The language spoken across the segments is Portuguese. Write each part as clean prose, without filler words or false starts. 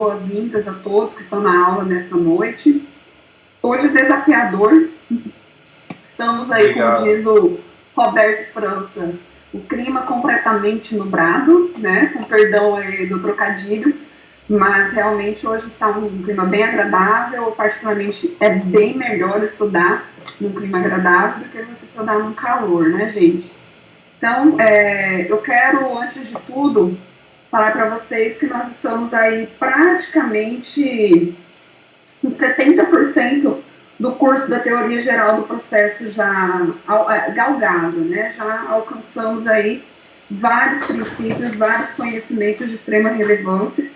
boas-vindas a todos que estão na aula nesta noite. Hoje é desafiador. Estamos aí, Obrigado. como diz o Roberto França, o clima completamente nublado, né? Com perdão aí do trocadilho, mas realmente hoje está um clima bem agradável. Particularmente é bem melhor estudar num clima agradável do que você estudar num calor, né, gente? Então, eu quero, antes de tudo, falar para vocês que nós estamos aí praticamente com 70% do curso da teoria geral do processo já galgado, né? Já alcançamos aí vários princípios, vários conhecimentos de extrema relevância,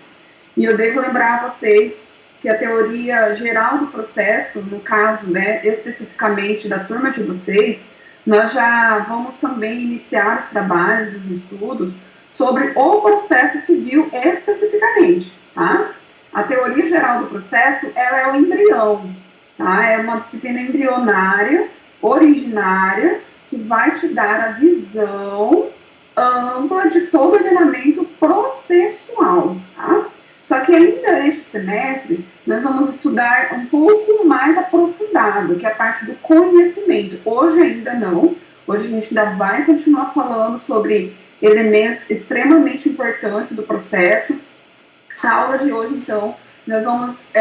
e eu devo lembrar a vocês que a teoria geral do processo, no caso, né, especificamente da turma de vocês, nós já vamos também iniciar os trabalhos, os estudos sobre o processo civil especificamente, tá? A teoria geral do processo, ela é o embrião, tá? É uma disciplina embrionária, originária, que vai te dar a visão ampla de todo o ordenamento processual, tá? Só que ainda este semestre, nós vamos estudar um pouco mais aprofundado, que é a parte do conhecimento. Hoje ainda não, hoje a gente ainda vai continuar falando sobre elementos extremamente importantes do processo. A aula de hoje, então, nós vamos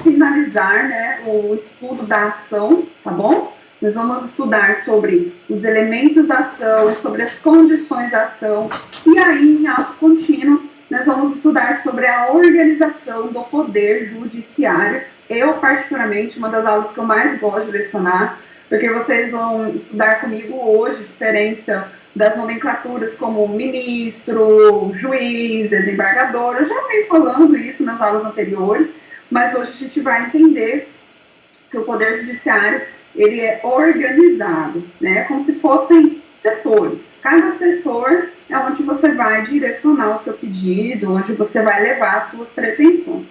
finalizar, né, o estudo da ação, tá bom? Nós vamos estudar sobre os elementos da ação, sobre as condições da ação, e aí, em ato contínuo, nós vamos estudar sobre a organização do poder judiciário. Eu, particularmente, uma das aulas que eu mais gosto de lecionar, porque vocês vão estudar comigo hoje a diferença das nomenclaturas como ministro, juiz, desembargador. Eu já venho falando isso nas aulas anteriores, mas hoje a gente vai entender que o Poder Judiciário ele é organizado, né, como se fossem setores. Cada setor é onde você vai direcionar o seu pedido, onde você vai levar as suas pretensões.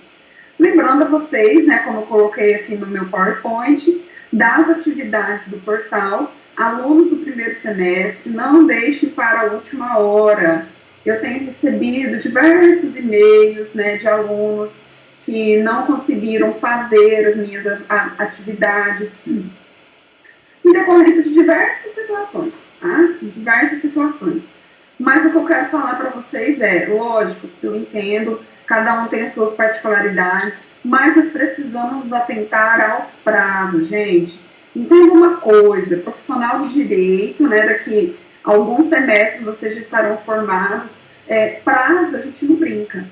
Lembrando a vocês, né, como eu coloquei aqui no meu PowerPoint, das atividades do portal, alunos do primeiro semestre, não deixem para a última hora. Eu tenho recebido diversos e-mails, né, de alunos que não conseguiram fazer as minhas atividades em decorrência de diversas situações, tá? Diversas situações. Mas o que eu quero falar para vocês é, lógico, eu entendo, cada um tem as suas particularidades, mas nós precisamos atentar aos prazos, gente. Entenda uma coisa, profissional de direito, né, daqui a alguns semestres vocês já estarão formados, prazo a gente não brinca.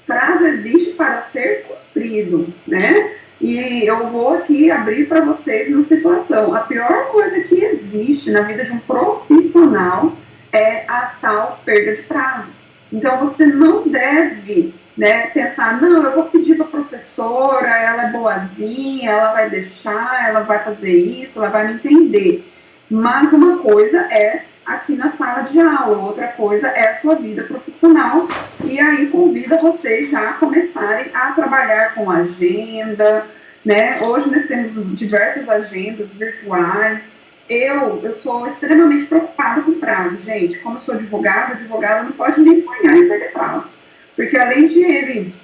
Prazo existe para ser cumprido, né? E eu vou aqui abrir para vocês uma situação. A pior coisa que existe na vida de um profissional é a tal perda de prazo. Então, você não deve, né, pensar, não, eu vou pedir para a professora, ela é boazinha, ela vai deixar, ela vai fazer isso, ela vai me entender. Mas uma coisa é aqui na sala de aula, outra coisa é a sua vida profissional, e aí convido vocês já a começarem a trabalhar com agenda, né? Hoje nós temos diversas agendas virtuais. Eu sou extremamente preocupada com prazo, gente. Como eu sou advogada não pode nem sonhar em perder prazo, porque além de ele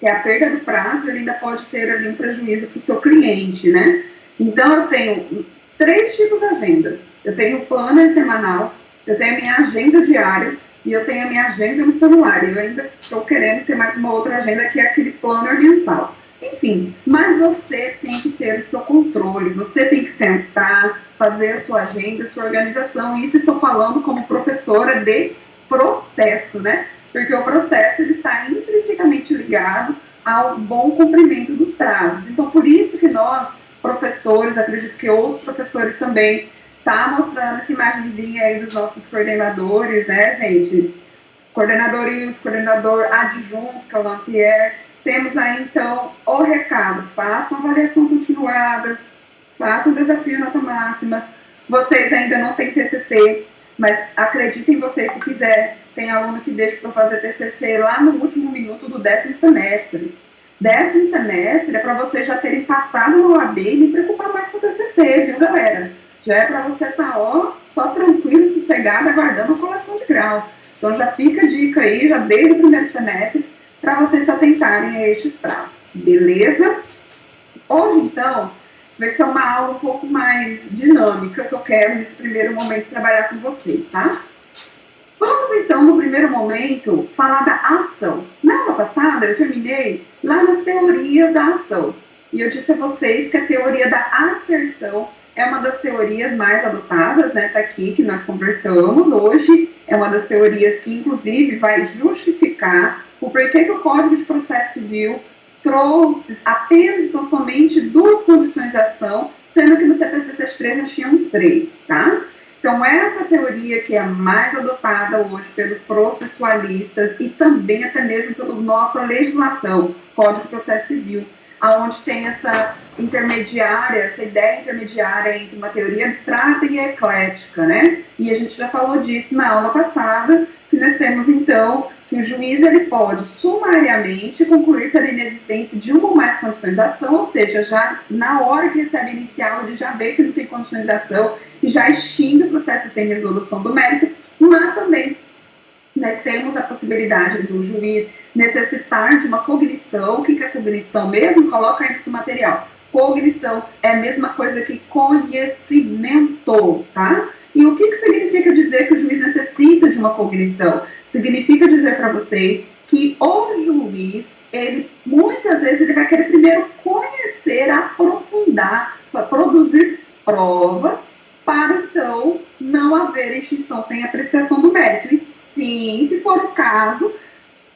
ter a perda do prazo, ele ainda pode ter ali um prejuízo para o seu cliente, né? Então eu tenho 3 tipos de agenda. Eu tenho o planner semanal, eu tenho a minha agenda diária e eu tenho a minha agenda no celular. E eu ainda estou querendo ter mais uma outra agenda, que é aquele planner mensal. Enfim, mas você tem que ter o seu controle, você tem que sentar, fazer a sua agenda, a sua organização. E isso estou falando como professora de processo, né? Porque o processo ele está intrinsecamente ligado ao bom cumprimento dos prazos. Então, por isso que nós, professores, acredito que outros professores também, tá mostrando essa imagenzinha aí dos nossos coordenadores, né, gente? Coordenador Wilson, coordenador adjunto, que é o Lampierre. Temos aí, então, o recado. Façam avaliação continuada, façam desafio nota máxima. Vocês ainda não têm TCC, mas acreditem em vocês se quiser. Tem aluno que deixa para fazer TCC lá no último minuto do 10º semestre. 10º semestre é para vocês já terem passado no OAB e nem preocupar mais com o TCC, viu, galera? Já é para você estar, só tranquilo, sossegado, aguardando a colação de grau. Então já fica a dica aí, já desde o primeiro semestre, para vocês se atentarem a estes prazos, beleza? Hoje, então, vai ser uma aula um pouco mais dinâmica que eu quero, nesse primeiro momento, trabalhar com vocês, tá? Vamos, então, no primeiro momento, falar da ação. Na aula passada, eu terminei lá nas teorias da ação. E eu disse a vocês que a teoria da asserção é uma das teorias mais adotadas, né? Tá aqui que nós conversamos hoje. É uma das teorias que, inclusive, vai justificar o porquê que o Código de Processo Civil trouxe apenas, então, somente duas condições de ação, sendo que no CPC 73 nós tínhamos três, tá? Então, essa teoria que é a mais adotada hoje pelos processualistas e também até mesmo pela nossa legislação, Código de Processo Civil, onde tem essa intermediária, essa ideia intermediária entre uma teoria abstrata e eclética, né? E a gente já falou disso na aula passada, que nós temos, então, que o juiz ele pode sumariamente concluir pela inexistência de uma ou mais condições de ação, ou seja, já na hora que recebe a inicial, ele já vê que não tem condições de ação e já extingue o processo sem resolução do mérito, mas também nós temos a possibilidade do juiz necessitar de uma cognição. O que é cognição mesmo? Coloca aí no seu material. Cognição é a mesma coisa que conhecimento, tá? E o que significa dizer que o juiz necessita de uma cognição? Significa dizer para vocês que o juiz, ele muitas vezes ele vai querer primeiro conhecer, aprofundar, produzir provas, para então não haver extinção sem apreciação do mérito. E sim, se for o caso,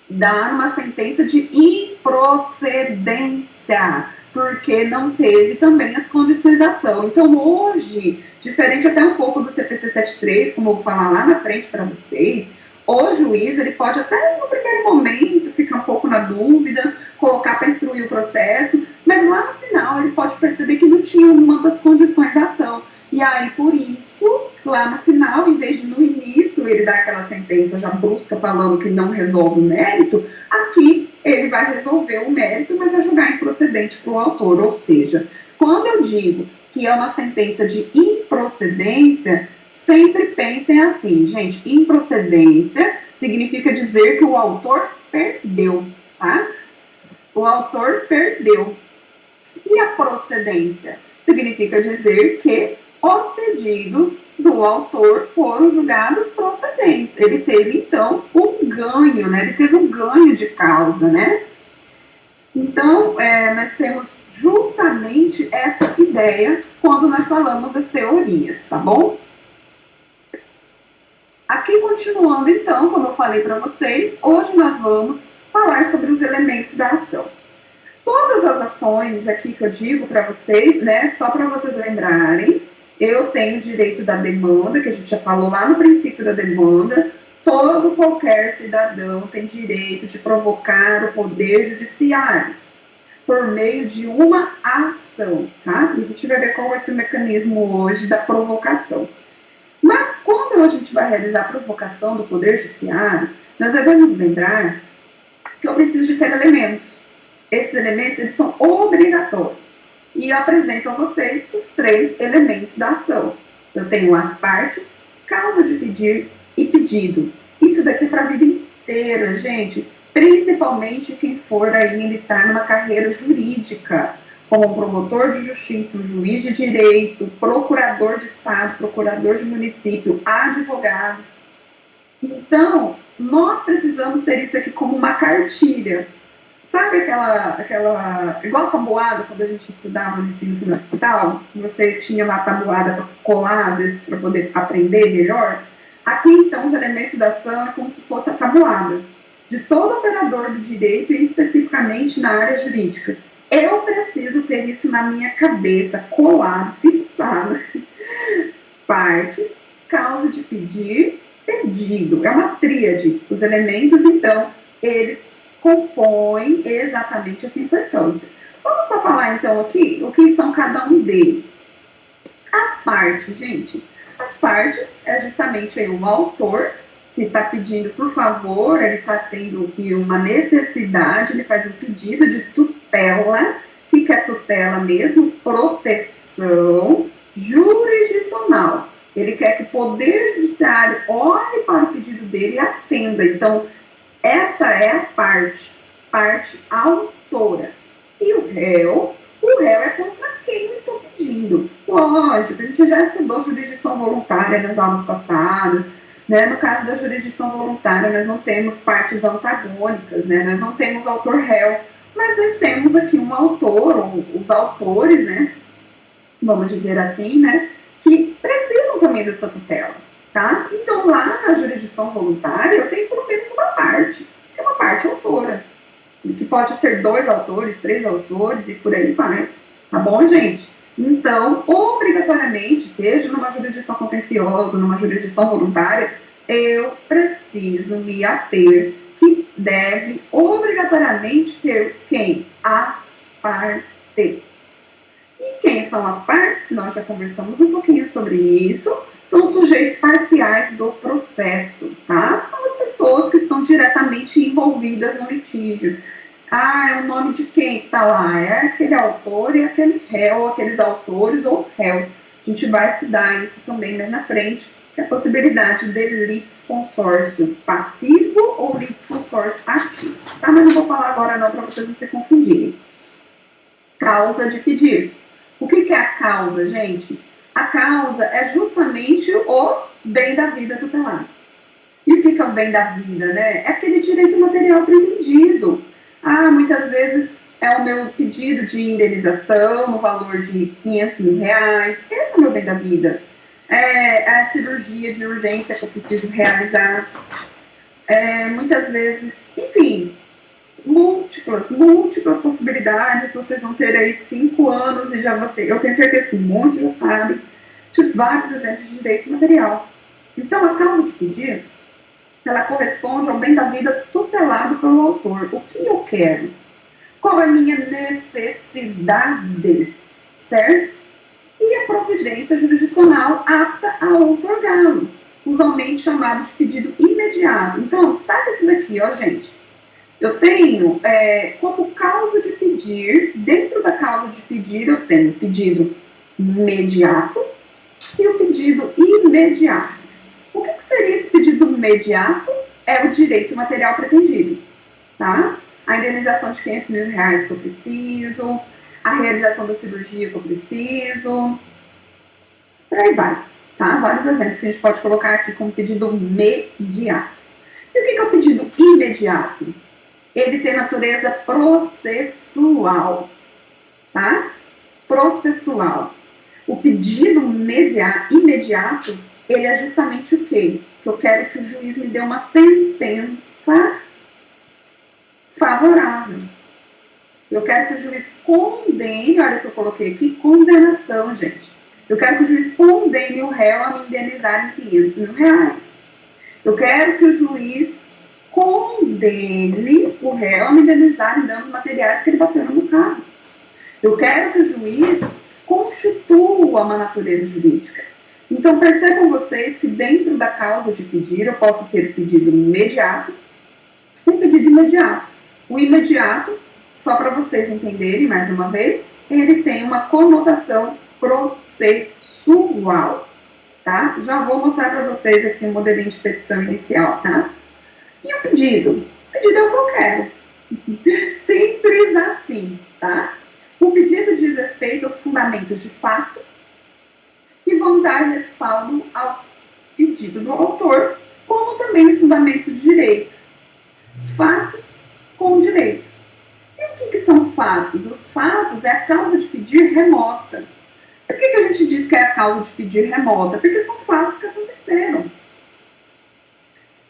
dar uma sentença de improcedência, porque não teve também as condições de ação. Então, hoje, diferente até um pouco do CPC 73, como eu vou falar lá na frente para vocês, o juiz ele pode até no primeiro momento ficar um pouco na dúvida, colocar para instruir o processo, mas lá no final ele pode perceber que não tinha uma das condições de ação. E aí, por isso, lá no final, em vez de no início ele dar aquela sentença já brusca falando que não resolve o mérito, aqui ele vai resolver o mérito, mas vai julgar improcedente para o autor. Ou seja, quando eu digo que é uma sentença de improcedência, sempre pensem assim, gente, improcedência significa dizer que o autor perdeu, tá? O autor perdeu. E a procedência significa dizer que os pedidos do autor foram julgados procedentes. Ele teve, então, um ganho, né? Ele teve um ganho de causa, né? Então, nós temos justamente essa ideia quando nós falamos das teorias, tá bom? Aqui, continuando, então, como eu falei para vocês, hoje nós vamos falar sobre os elementos da ação. Todas as ações aqui que eu digo para vocês, né, só para vocês lembrarem, eu tenho direito da demanda, que a gente já falou lá no princípio da demanda. Qualquer cidadão tem direito de provocar o poder judiciário por meio de uma ação, tá? E a gente vai ver qual vai ser o mecanismo hoje da provocação. Mas quando a gente vai realizar a provocação do poder judiciário, nós devemos lembrar que eu preciso de ter elementos. Esses elementos eles são obrigatórios. E eu apresento a vocês os três elementos da ação. Eu tenho as partes, causa de pedir e pedido. Isso daqui é para a vida inteira, gente. Principalmente quem for aí militar numa carreira jurídica, como promotor de justiça, um juiz de direito, procurador de estado, procurador de município, advogado. Então, nós precisamos ter isso aqui como uma cartilha. Sabe aquela igual a tabuada, quando a gente estudava no ensino fundamental, você tinha lá a tabuada para colar, às vezes, para poder aprender melhor? Aqui, então, os elementos da ação é como se fosse a tabuada de todo operador do direito e especificamente na área jurídica. Eu preciso ter isso na minha cabeça, colado, fixado. Partes, causa de pedir, pedido. É uma tríade. Os elementos, então, eles compõem exatamente essa importância. Vamos só falar, então, aqui o que são cada um deles. As partes, gente. As partes é justamente aí o autor que está pedindo, por favor, ele está tendo aqui uma necessidade, ele faz um pedido de tutela. O que é tutela mesmo? Proteção jurisdicional. Ele quer que o Poder Judiciário olhe para o pedido dele e atenda. Então, essa é a parte. parte autora. E o réu é contra quem eu estou pedindo. Lógico, a gente já estudou jurisdição voluntária nas aulas passadas, né? No caso da jurisdição voluntária, nós não temos partes antagônicas, né? Nós não temos autor-réu, mas nós temos aqui um autor, ou os autores, né? Vamos dizer assim, né? Que precisam também dessa tutela, tá? Então, lá na jurisdição voluntária, eu tenho pelo menos uma parte, que é uma parte autora, que pode ser 2 autores, 3 autores e por aí vai, tá bom, gente? Então, obrigatoriamente, seja numa jurisdição contenciosa, numa jurisdição voluntária, eu preciso me ater que deve obrigatoriamente ter quem? As partes. E quem são as partes? Nós já conversamos um pouquinho sobre isso. São os sujeitos parciais do processo, tá? São as pessoas que estão diretamente envolvidas no litígio. Ah, é o nome de quem que está lá? É aquele autor e aquele réu, aqueles autores ou os réus. A gente vai estudar isso também mais na frente, que é a possibilidade de litisconsórcio passivo ou litisconsórcio ativo. Tá? Mas não vou falar agora não, para vocês não se confundirem. Causa de pedir. O que é a causa, gente? A causa é justamente o bem da vida tutelado. E o que é o bem da vida, né? É aquele direito material pretendido. Ah, muitas vezes é o meu pedido de indenização no valor de R$500 mil. Esse é o meu bem da vida. É a cirurgia de urgência que eu preciso realizar. Muitas vezes, enfim, múltiplas possibilidades. Vocês vão ter aí 5 anos e eu tenho certeza que muitos já sabem de vários exemplos de direito material. Então, a causa de pedir, ela corresponde ao bem da vida tutelado pelo autor. O que eu quero? Qual é a minha necessidade? Certo? E a providência jurisdicional apta a outorgá-lo, usualmente chamado de pedido imediato. Então, destaca isso daqui, ó, gente. Eu tenho como causa de pedir, dentro da causa de pedir, eu tenho o pedido imediato e o pedido imediato. O que seria esse pedido imediato? É o direito material pretendido, tá? A indenização de R$500 mil que eu preciso, a realização da cirurgia que eu preciso, por aí vai, tá? Vários exemplos que a gente pode colocar aqui como pedido imediato. E o que é o pedido imediato? Ele tem natureza processual, tá? Processual. O pedido imediato, ele é justamente o quê? Que eu quero que o juiz me dê uma sentença favorável. Eu quero que o juiz condene, olha o que eu coloquei aqui, condenação, gente. Eu quero que o juiz condene o réu a me indenizar em R$500 mil. Eu quero que o juiz condene o réu a me indenizar em danos materiais que ele bateu no carro. Eu quero que o juiz constitua uma natureza jurídica. Então, percebam vocês que dentro da causa de pedir, eu posso ter pedido imediato e pedido imediato. O imediato, só para vocês entenderem mais uma vez, ele tem uma conotação processual, tá? Já vou mostrar para vocês aqui um modelinho de petição inicial, tá? E o pedido? O pedido é o que eu quero. Simples assim, tá? O pedido diz respeito aos fundamentos de fato que vão dar respaldo ao pedido do autor, como também os fundamentos de direito. Os fatos com o direito. E o que são os fatos? Os fatos é a causa de pedir remota. Por que a gente diz que é a causa de pedir remota? Porque são fatos que aconteceram.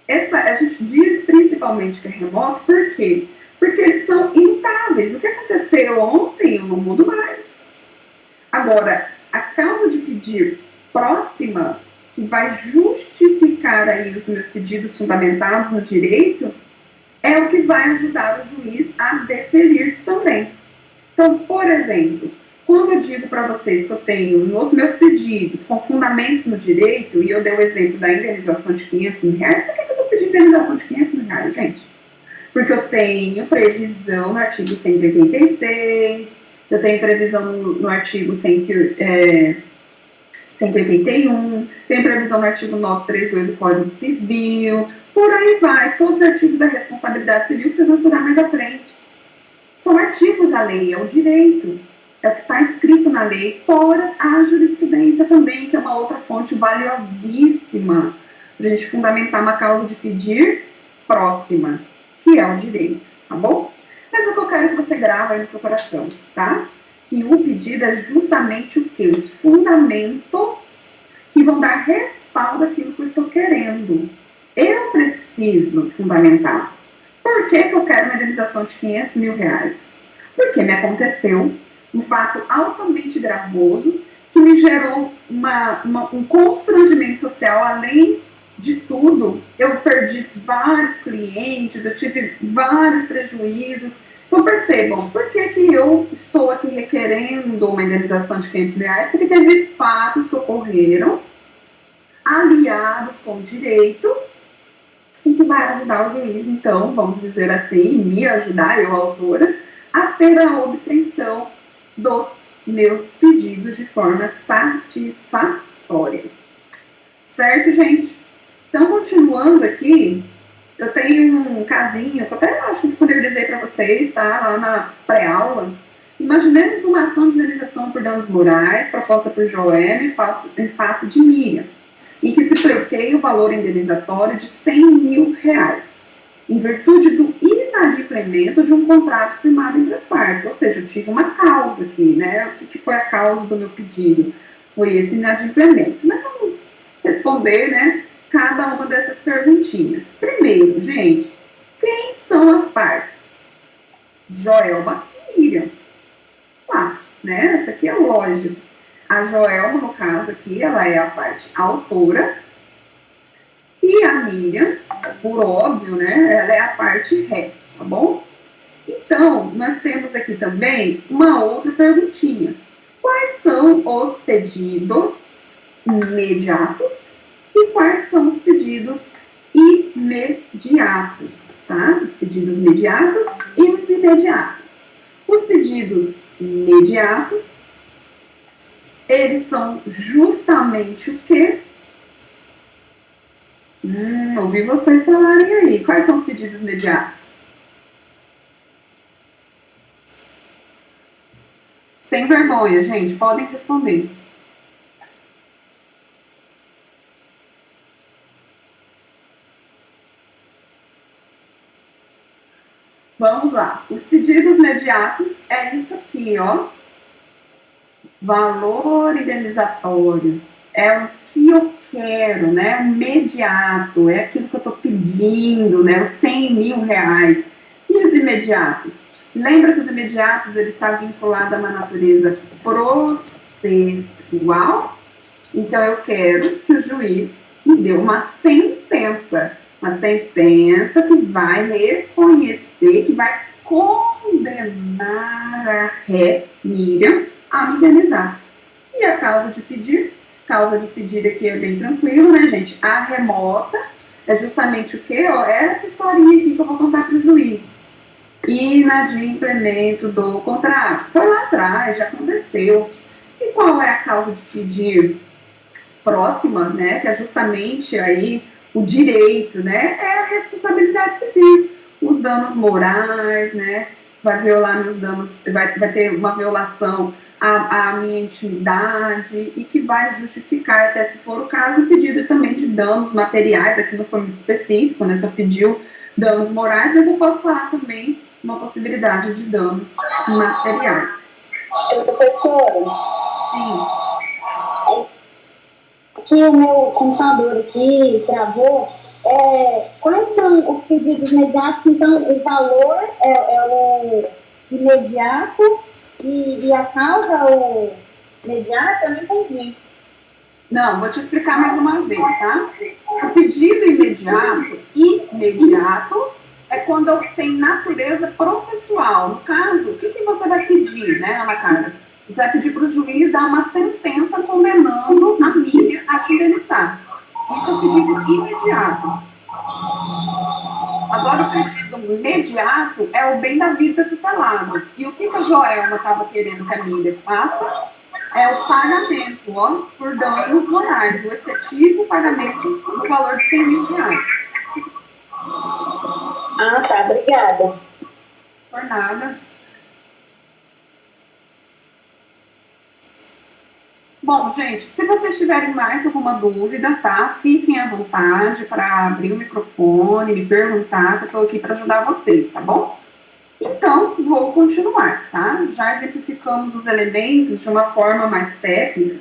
A gente diz principalmente que é remoto, por quê? Porque eles são imutáveis. O que aconteceu ontem eu não mudo mais. Agora, a causa de pedir próxima, que vai justificar aí os meus pedidos fundamentados no direito, é o que vai ajudar o juiz a deferir também. Então, por exemplo, quando eu digo para vocês que eu tenho nos meus pedidos com fundamentos no direito, e eu dei o exemplo da indenização de R$500 mil, por que eu estou pedindo indenização de R$500 mil, gente? Porque eu tenho previsão no artigo 186, eu tenho previsão no artigo 181, tem previsão no artigo 932 do Código Civil, por aí vai, todos os artigos da responsabilidade civil que vocês vão estudar mais à frente. São artigos da lei, é o direito, é o que está escrito na lei, fora a jurisprudência também, que é uma outra fonte valiosíssima para a gente fundamentar uma causa de pedir próxima, que é o direito, tá bom? Mas o que eu quero que você grave aí no seu coração, tá? Que o pedido é justamente o quê? Os fundamentos que vão dar respaldo àquilo que eu estou querendo. Eu preciso fundamentar. Por que eu quero uma indenização de R$ 500.000? Porque me aconteceu um fato altamente gravoso que me gerou um constrangimento social. Além de tudo, eu perdi vários clientes, eu tive vários prejuízos. Então percebam, por que eu estou aqui requerendo uma indenização de R$ 500? Porque teve fatos que ocorreram aliados com o direito e que vai ajudar o juiz, então, vamos dizer assim, me ajudar, eu, autora, a ter a obtenção dos meus pedidos de forma satisfatória. Certo, gente? Então, continuando aqui, eu tenho um casinho, que eu até acho que disponibilizei para vocês, tá? Lá na pré-aula. Imaginemos uma ação de indenização por danos morais proposta por Joelma em face de Miriam, em que se pleiteia o valor indenizatório de R$ 100.000, em virtude do inadimplemento de um contrato firmado entre as partes. Ou seja, eu tive uma causa aqui, né? O que foi a causa do meu pedido? Foi esse inadimplemento. Mas vamos responder, né, cada uma dessas perguntinhas. Primeiro, gente, quem são as partes? Joelma e Miriam. Claro, né? Essa aqui é lógico. A Joelma, no caso aqui, ela é a parte autora, e a Miriam, por óbvio, né, ela é a parte ré, tá bom? Então, nós temos aqui também uma outra perguntinha. Quais são os pedidos imediatos e quais são os pedidos imediatos, tá? Os pedidos imediatos e os imediatos. Os pedidos imediatos, eles são justamente o quê? Ouvi vocês falarem aí. Quais são os pedidos imediatos? Sem vergonha, gente, podem responder. Vamos lá. Os pedidos imediatos é isso aqui, ó. Valor indenizatório. É o que eu quero, né? O imediato, é aquilo que eu estou pedindo, né? Os R$ 100.000. E os imediatos? Lembra que os imediatos, ele está vinculado a uma natureza processual? Então, eu quero que o juiz me dê uma sentença que vai reconhecer, que vai condenar a ré Miriam a me indenizar. E a causa de pedir? Causa de pedir aqui é bem tranquilo, né, gente? A remota é justamente o quê? Ó, essa historinha aqui que eu vou contar para o juiz. Inadimplemento do contrato. Foi lá atrás, já aconteceu. E qual é a causa de pedir próxima, né? Que é justamente aí o direito, né? É a responsabilidade civil. Os danos morais, né? Vai violar meus danos, vai ter uma violação à minha intimidade e que vai justificar, até se for o caso, o pedido também de danos materiais. Aqui não foi muito específico, né? Só pediu danos morais, mas eu posso falar também uma possibilidade de danos materiais. Professora? Sim. Aqui o meu computador aqui travou. Quais são os pedidos imediatos? Então, o valor é o imediato e a causa o imediato? Eu não entendi. Não, vou te explicar mais uma vez, tá? O pedido imediato, é quando tem natureza processual. No caso, o que você vai pedir, né, Ana Carla? Você vai pedir para o juiz dar uma sentença condenando a Miriam a te indenizar. Isso é o pedido imediato. Agora, o pedido imediato é o bem da vida tutelado. E o que a Joelma estava querendo que a Miriam faça? É o pagamento, ó, por danos morais, o efetivo pagamento no valor de R$ 100.000. Ah, tá, obrigada. Por nada. Bom, gente, se vocês tiverem mais alguma dúvida, tá? Fiquem à vontade para abrir o microfone, me perguntar, que eu estou aqui para ajudar vocês, tá bom? Então, vou continuar, tá? Já exemplificamos os elementos de uma forma mais técnica.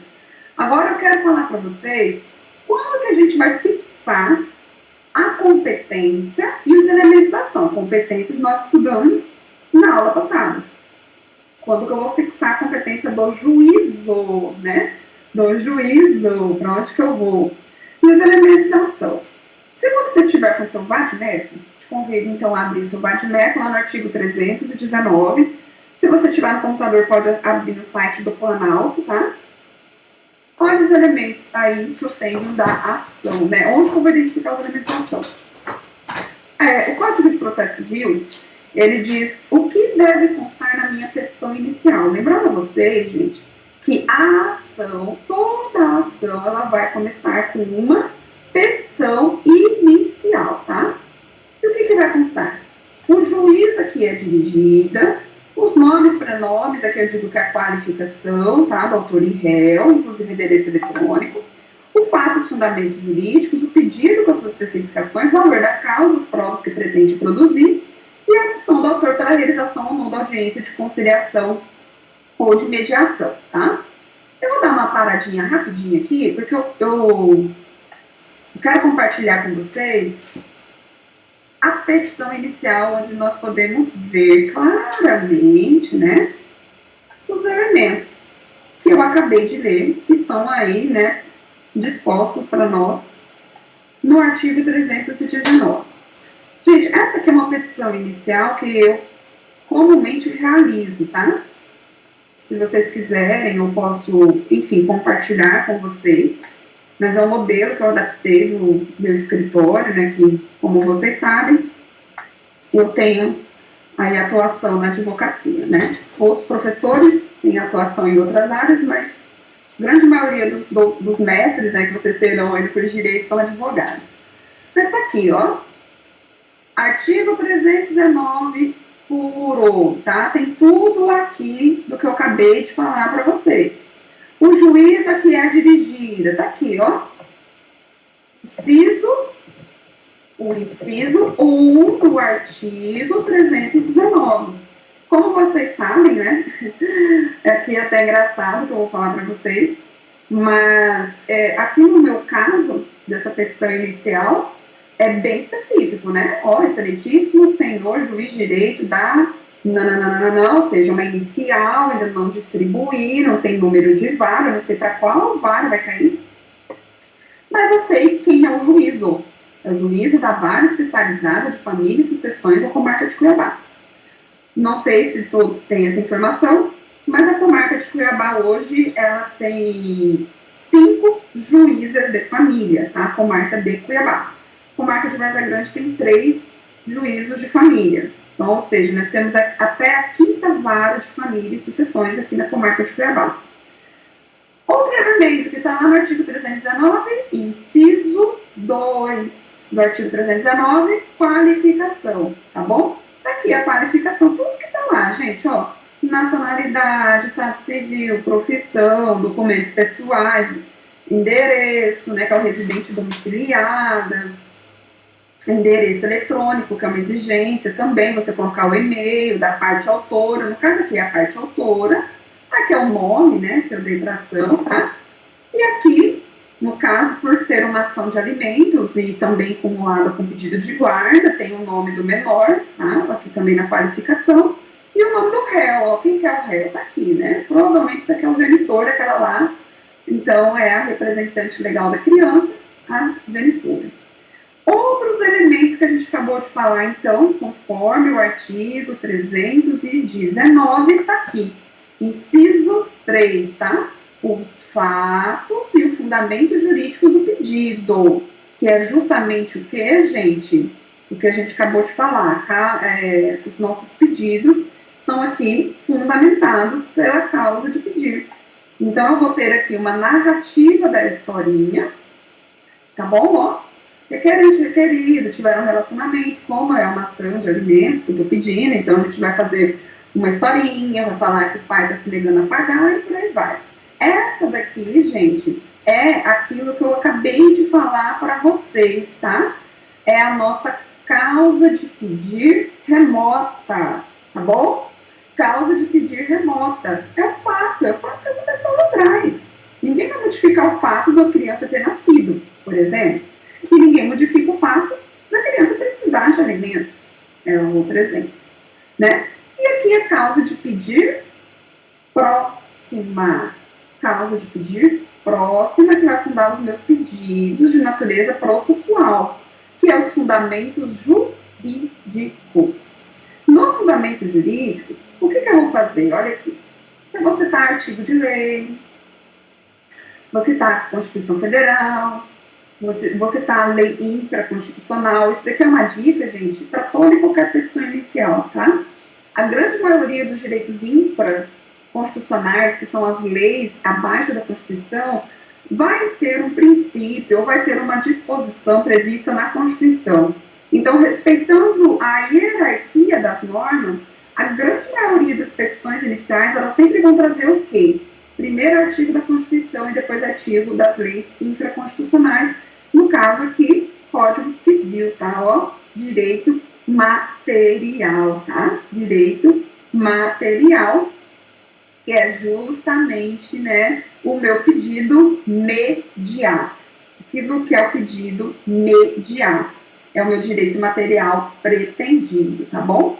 Agora eu quero falar para vocês quando que a gente vai fixar a competência e os elementos da ação. A competência que nós estudamos na aula passada. Quando que eu vou fixar a competência do juízo, né? Do juízo, para onde que eu vou? E os elementos da ação. Se você tiver com o seu VADMEC, te convido então a abrir o seu VADMEC lá no artigo 319. Se você tiver no computador, pode abrir no site do Planalto, tá? Olha os elementos aí que eu tenho da ação, né? Onde que eu vou identificar os elementos da ação? O Código de Processo Civil, ele diz o que deve constar na minha petição inicial. Lembrando a vocês, gente, que a ação, toda a ação, ela vai começar com uma petição inicial, tá? E o que vai constar? O juiz aqui é dirigida, os nomes, pronomes, aqui eu digo que é a qualificação, tá? Do autor e réu, inclusive endereço eletrônico, o fato, os fundamentos jurídicos, o pedido com as suas especificações, o valor da causa, as provas que pretende produzir e a opção do autor para a realização ou não da audiência de conciliação ou de mediação, tá? Eu vou dar uma paradinha rapidinho aqui, porque eu quero compartilhar com vocês a petição inicial, onde nós podemos ver claramente, né, os elementos que eu acabei de ler, que estão aí, né, dispostos para nós no artigo 319. Gente, essa aqui é uma petição inicial que eu comumente realizo, tá? Se vocês quiserem, eu posso, enfim, compartilhar com vocês, mas é um modelo que eu adaptei no meu escritório, né, que, como vocês sabem, eu tenho aí atuação na advocacia, né? Outros professores têm atuação em outras áreas, mas a grande maioria dos mestres, né, que vocês terão aí no curso de Direito são advogados. Mas está aqui, ó, artigo 319 puro, tá? Tem tudo aqui do que eu acabei de falar para vocês. O juiz aqui é dirigida, tá aqui, ó. O inciso 1 do artigo 319. Como vocês sabem, né? Aqui é até engraçado que eu vou falar para vocês, mas aqui no meu caso, dessa petição inicial, é bem específico, né? Ó, excelentíssimo senhor juiz de direito da... Não, ou seja, uma inicial, ainda não distribuíram, tem número de vara, não sei para qual vara vai cair, mas eu sei quem é o juízo. É o juízo da vara especializada de família e sucessões da comarca de Cuiabá. Não sei se todos têm essa informação, mas a comarca de Cuiabá hoje, ela tem 5 juízes de família, tá? A comarca de Cuiabá. A comarca de Várzea Grande tem 3 juízos de família. Então, ou seja, nós temos até a 5ª vara de família e sucessões aqui na comarca de Cuiabá. Outro elemento que está lá no artigo 319, inciso 2 do artigo 319, qualificação, tá bom? Tá aqui a qualificação, tudo que tá lá, gente, ó. Nacionalidade, estado civil, profissão, documentos pessoais, endereço, né, que é o residente domiciliada, endereço eletrônico, que é uma exigência também, você colocar o e-mail da parte autora, no caso aqui é a parte autora, aqui é o nome, né, que eu dei para ação, tá? E aqui, no caso, por ser uma ação de alimentos e também acumulada com pedido de guarda, tem o nome do menor, tá? Aqui também na qualificação, e o nome do réu, ó, quem que é o réu? Tá aqui, né? Provavelmente isso aqui é o genitor daquela lá, então é a representante legal da criança, a genitora. Outros elementos que a gente acabou de falar, então, conforme o artigo 319, está aqui. Inciso 3, tá? Os fatos e o fundamento jurídico do pedido, que é justamente o que, gente? O que a gente acabou de falar, tá? Os nossos pedidos estão aqui fundamentados pela causa de pedir. Então, eu vou ter aqui uma narrativa da historinha, tá bom? Ó. Requerente e requerido tiveram um relacionamento, como é uma ação de alimentos que eu estou pedindo, então a gente vai fazer uma historinha, vai falar que o pai está se negando a pagar e por aí vai. Essa daqui, gente, é aquilo que eu acabei de falar para vocês, tá? É a nossa causa de pedir remota, tá bom? Causa de pedir remota. É o fato que aconteceu lá atrás. Ninguém vai modificar o fato da criança ter nascido, por exemplo. E ninguém modifica o fato da criança precisar de alimentos. É um outro exemplo, né? E aqui a causa de pedir próxima. Causa de pedir próxima, que vai fundar os meus pedidos de natureza processual, que é os fundamentos jurídicos. Nos fundamentos jurídicos, o que eu vou fazer? Olha aqui. Eu vou citar artigo de lei, vou citar a Constituição Federal, vou citar a lei infraconstitucional. Isso daqui é uma dica, gente, para toda e qualquer petição inicial, tá? A grande maioria dos direitos infraconstitucionais, que são as leis abaixo da Constituição, vai ter um princípio ou vai ter uma disposição prevista na Constituição. Então, respeitando a hierarquia das normas, a grande maioria das petições iniciais, elas sempre vão trazer o quê? Primeiro artigo da Constituição e depois artigo das leis infraconstitucionais, no caso aqui, Código Civil, tá? Ó, direito material, tá? Direito material, que é justamente, né, o meu pedido mediato. Aquilo que é o pedido mediato. É o meu direito material pretendido, tá bom?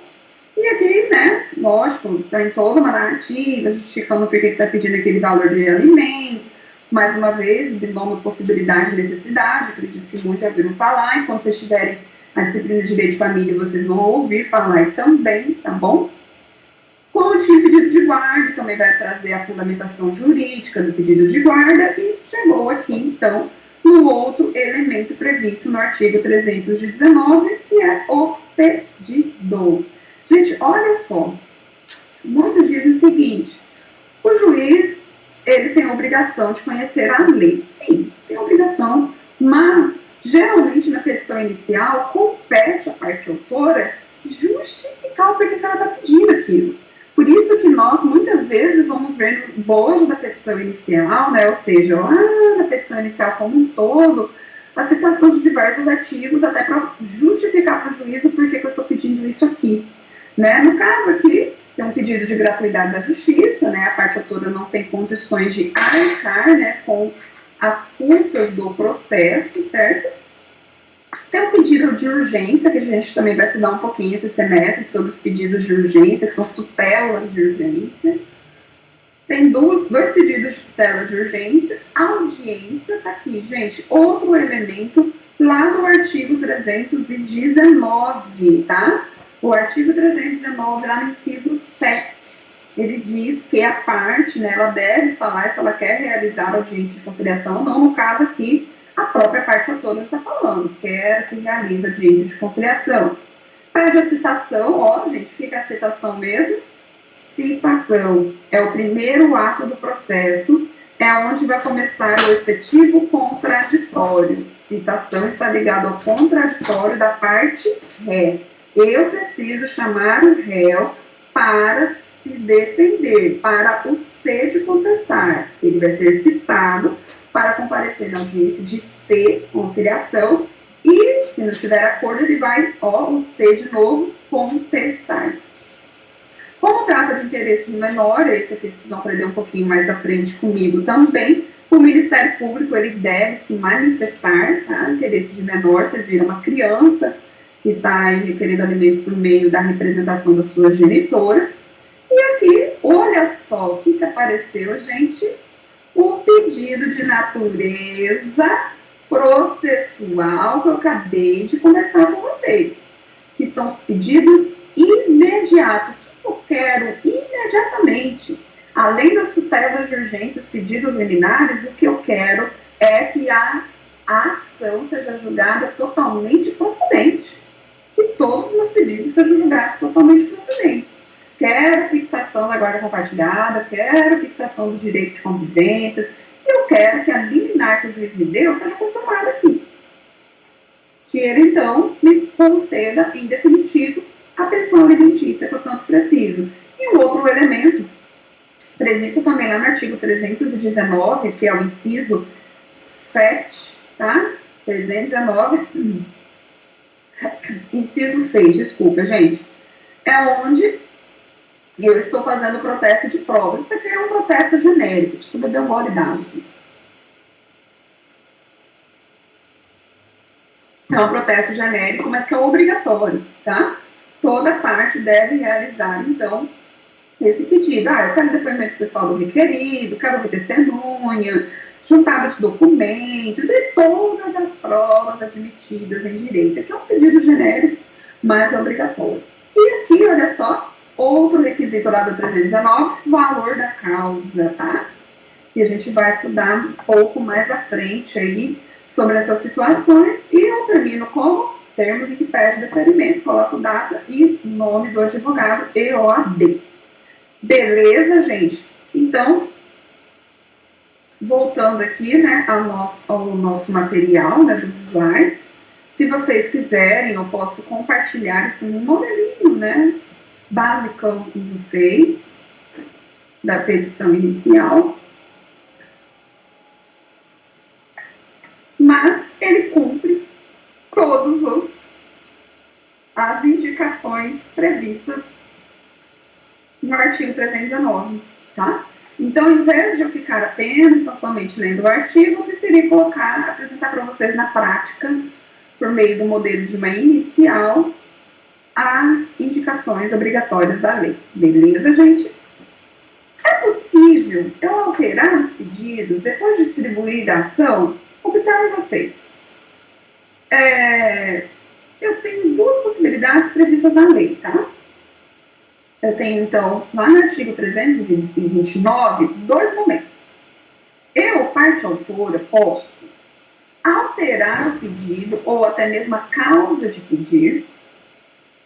E aqui, né, lógico, tem toda uma narrativa justificando por que está pedindo aquele valor de alimentos. Mais uma vez, o binômio possibilidade e necessidade, acredito que muitos já viram falar, e quando vocês tiverem a disciplina de direito de família, vocês vão ouvir falar também, tá bom? Como tinha pedido de guarda, também vai trazer a fundamentação jurídica do pedido de guarda, e chegou aqui, então, no outro elemento previsto no artigo 319, que é o pedido. Gente, olha só, muitos dizem o seguinte: o juiz, ele tem a obrigação de conhecer a lei. Sim, tem a obrigação, mas, geralmente, na petição inicial, compete à parte autora justificar o porquê que ela está pedindo aquilo. Por isso que nós, muitas vezes, vamos ver no bojo da petição inicial, né, ou seja, lá na petição inicial como um todo, a citação de diversos artigos, até para justificar para o juiz o porquê que eu estou pedindo isso aqui. Né? No caso aqui, tem um pedido de gratuidade da justiça, né? A parte autora não tem condições de arcar, né, com as custas do processo, certo? Tem um pedido de urgência, que a gente também vai estudar um pouquinho esse semestre sobre os pedidos de urgência, que são as tutelas de urgência. Tem dois pedidos de tutela de urgência. A audiência está aqui, gente, outro elemento lá no artigo 319, tá? O artigo 319, lá no inciso 7, ele diz que a parte, né, ela deve falar se ela quer realizar audiência de conciliação ou não. No caso aqui, a própria parte autora está falando, quer que realize audiência de conciliação. Pede a citação, ó, gente, fica a citação mesmo. Citação é o primeiro ato do processo, é onde vai começar o efetivo contraditório. Citação está ligada ao contraditório da parte ré. Eu preciso chamar o réu para se defender, para o C de contestar. Ele vai ser citado para comparecer na audiência de C, conciliação, e, se não tiver acordo, ele vai, ó, o C de novo, contestar. Como trata de interesse de menor, esse aqui vocês vão aprender um pouquinho mais à frente comigo também, o Ministério Público, ele deve se manifestar, tá? Interesse de menor, vocês viram uma criança que está aí requerendo alimentos por meio da representação da sua genitora. E aqui, olha só o que apareceu, gente, o pedido de natureza processual que eu acabei de conversar com vocês, que são os pedidos imediatos, que eu quero imediatamente. Além das tutelas de urgência, os pedidos liminares, o que eu quero é que a ação seja julgada totalmente procedente. Que todos os meus pedidos sejam julgados totalmente procedentes. Quero fixação da guarda compartilhada, quero fixação do direito de convivências, e eu quero que a liminar que o juiz me deu seja confirmada aqui. Que ele, então, me conceda, em definitivo, a pensão alimentícia que eu tanto preciso. E um outro elemento previsto também lá no artigo 319, que é o inciso 7, tá? 319, inciso 6, desculpa, gente. É onde eu estou fazendo o protesto de provas. Isso aqui é um protesto genérico, deixa eu beber um gole d'água aqui. É um protesto genérico, mas que é obrigatório, tá? Toda parte deve realizar, então, esse pedido. Eu quero depoimento pessoal do requerido, quero ouvir testemunha, juntada de documentos e todas as provas admitidas em direito. Aqui é um pedido genérico, mas é obrigatório. E aqui, olha só, outro requisito lá do 319, valor da causa, tá? E a gente vai estudar um pouco mais à frente aí sobre essas situações, e eu termino com termos em que pede deferimento, coloco data e nome do advogado e OAB. Beleza, gente? Então, voltando aqui, né, ao nosso material, né, dos slides, se vocês quiserem, eu posso compartilhar esse modelinho, né, basicão com vocês, da petição inicial. Mas ele cumpre todas as indicações previstas no artigo 319, tá? Então, ao invés de eu ficar apenas, somente lendo o artigo, eu preferi apresentar para vocês na prática, por meio do modelo de uma inicial, as indicações obrigatórias da lei. Beleza, gente? É possível eu alterar os pedidos depois de distribuir a ação? Observem vocês. Eu tenho duas possibilidades previstas na lei, tá? Eu tenho, então, lá no artigo 329, dois momentos. Eu, parte autora, posso alterar o pedido ou até mesmo a causa de pedir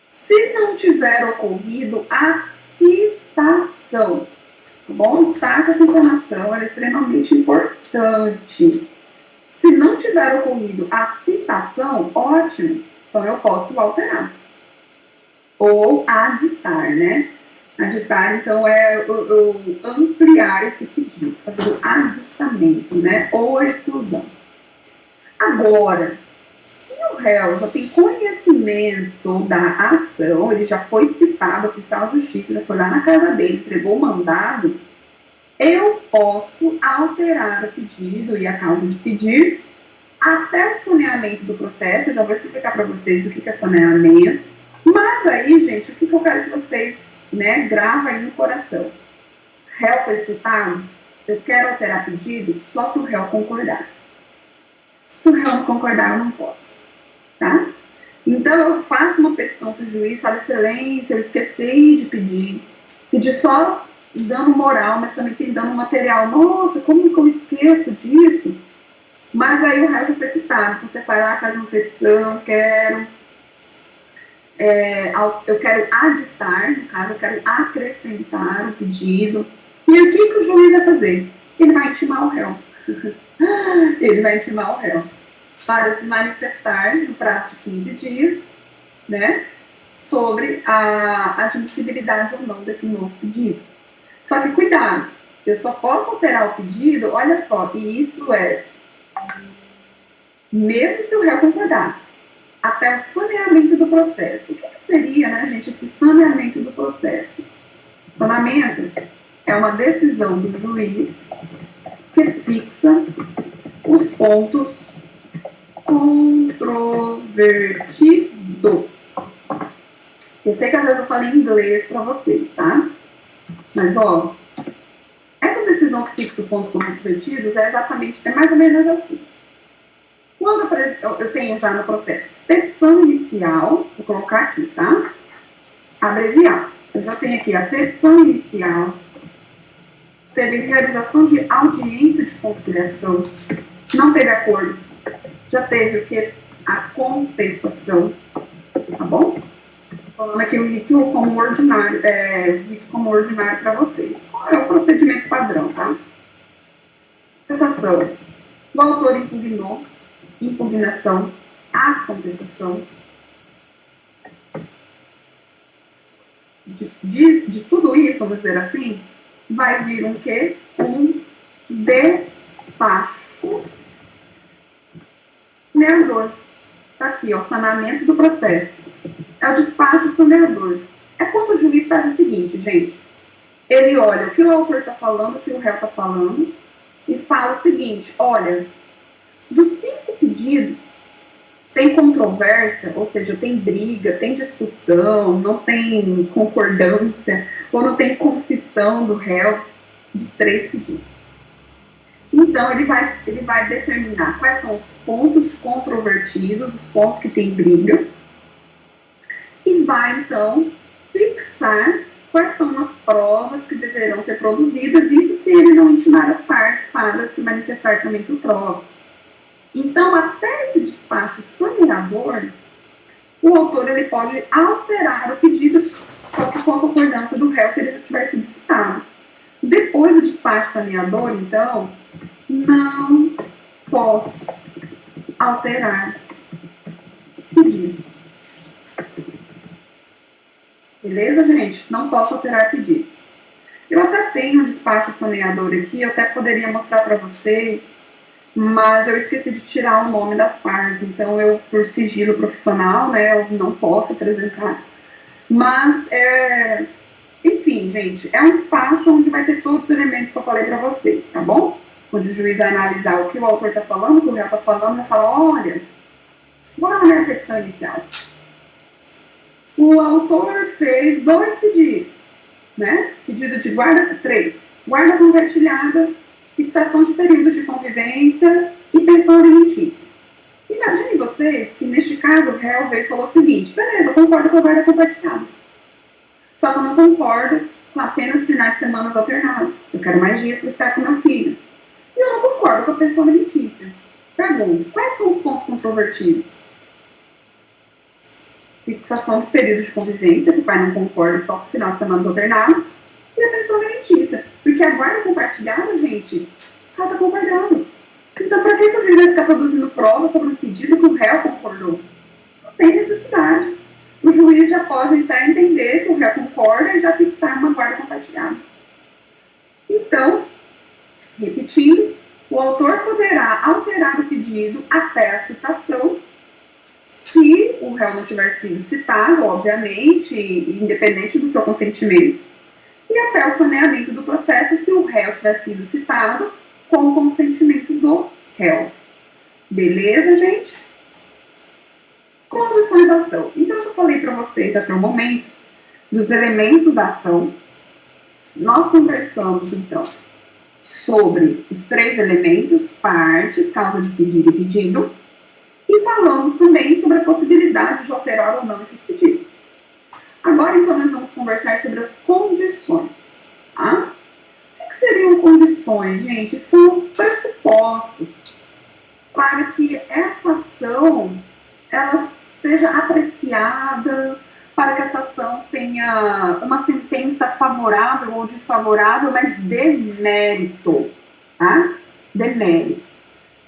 se não tiver ocorrido a citação. Tá bom? Destaca essa informação, ela é extremamente importante. Se não tiver ocorrido a citação, ótimo, então eu posso alterar. Ou aditar, né? Aditar, então, é eu ampliar esse pedido, fazer o aditamento, né? Ou a exclusão. Agora, se o réu já tem conhecimento da ação, ele já foi citado, o oficial de justiça já foi lá na casa dele, entregou o mandado, eu posso alterar o pedido e a causa de pedir até o saneamento do processo. Eu já vou explicar para vocês o que é saneamento. Mas aí, gente, o que eu quero que vocês, né, gravem aí no coração. Réu foi citado, eu quero alterar pedido só se o réu concordar. Se o réu não concordar, eu não posso, tá? Então, eu faço uma petição para o juiz, falo, excelência, eu esqueci de pedir só dando moral, mas também tem dando material. Nossa, como que eu esqueço disso? Mas aí o réu já foi citado, então você vai lá, faz uma petição, eu quero aditar, no caso, eu quero acrescentar o pedido. E o que o juiz vai fazer? Ele vai intimar o réu. Ele vai intimar o réu para se manifestar no prazo de 15 dias, né, sobre a admissibilidade ou não desse novo pedido. Só que cuidado, eu só posso alterar o pedido, olha só, e isso é mesmo se o réu concordar, até o saneamento do processo. O que seria, né, gente, esse saneamento do processo? Saneamento é uma decisão do juiz que fixa os pontos controvertidos. Eu sei que às vezes eu falei em inglês para vocês, tá? Mas, ó, essa decisão que fixa os pontos controvertidos é mais ou menos assim. Quando eu tenho já no processo petição inicial, vou colocar aqui, tá? Abreviar. Eu já tenho aqui a petição inicial, teve realização de audiência de conciliação, não teve acordo, já teve o que? A contestação, tá bom? Falando aqui o rito como ordinário, para vocês. Qual é o procedimento padrão, tá? Contestação. O autor impugnou, impugnação, a contestação. De tudo isso, vamos dizer assim, vai vir um quê? Um despacho saneador. Está aqui, ó, saneamento do processo. É o despacho saneador. É quando o juiz faz o seguinte, gente. Ele olha o que o autor está falando, o que o réu está falando, e fala o seguinte, olha, dos 5 pedidos, tem controvérsia, ou seja, tem briga, tem discussão, não tem concordância, ou não tem confissão do réu de 3 pedidos. Então, ele vai determinar quais são os pontos controvertidos, os pontos que tem briga, e vai, então, fixar quais são as provas que deverão ser produzidas, isso se ele não intimar as partes para se manifestar também por provas. Então, até esse despacho saneador, o autor ele pode alterar o pedido, só que com a concordância do réu, se ele já tiver sido citado. Depois do despacho saneador, então, não posso alterar pedidos. Beleza, gente? Não posso alterar pedidos. Eu até tenho um despacho saneador aqui, eu até poderia mostrar para vocês, mas eu esqueci de tirar o nome das partes, então eu, por sigilo profissional, né, eu não posso apresentar. Mas, enfim, gente, é um espaço onde vai ter todos os elementos que eu falei para vocês, tá bom? Onde o juiz vai analisar o que o autor está falando, o que o réu está falando, vai falar, olha, vou dar uma repetição inicial. O autor fez 2 pedidos, né? Pedido de guarda 3, guarda compartilhada, fixação de períodos de convivência e pensão alimentícia. Imaginem vocês que, neste caso, o réu veio e falou o seguinte, beleza, eu concordo com a guarda compartilhada. Só que eu não concordo com apenas finais de semana alternados. Eu quero mais dias para ficar com meu filho. E eu não concordo com a pensão alimentícia. Pergunto, quais são os pontos controvertidos? Fixação dos períodos de convivência, que o pai não concorda só com final de semana alternados, e a pensão alimentícia. Porque a guarda compartilhada, gente, ela está concordando. Então, para que o juiz vai ficar produzindo provas sobre um pedido que o réu concordou? Não tem necessidade. O juiz já pode até entender que o réu concorda e já fixar uma guarda compartilhada. Então, repetindo, o autor poderá alterar o pedido até a citação, se o réu não tiver sido citado, obviamente, independente do seu consentimento, e até o saneamento do processo, se o réu tiver sido citado, com o consentimento do réu. Beleza, gente? Condições da ação. Então, eu já falei para vocês até o momento dos elementos da ação. Nós conversamos, então, sobre os 3 elementos, partes, causa de pedido e pedido, e falamos também sobre a possibilidade de alterar ou não esses pedidos. Agora, então, nós vamos conversar sobre as condições. Tá? O que seriam condições, gente? São pressupostos para que essa ação ela seja apreciada, para que essa ação tenha uma sentença favorável ou desfavorável, mas de mérito. Tá? De mérito.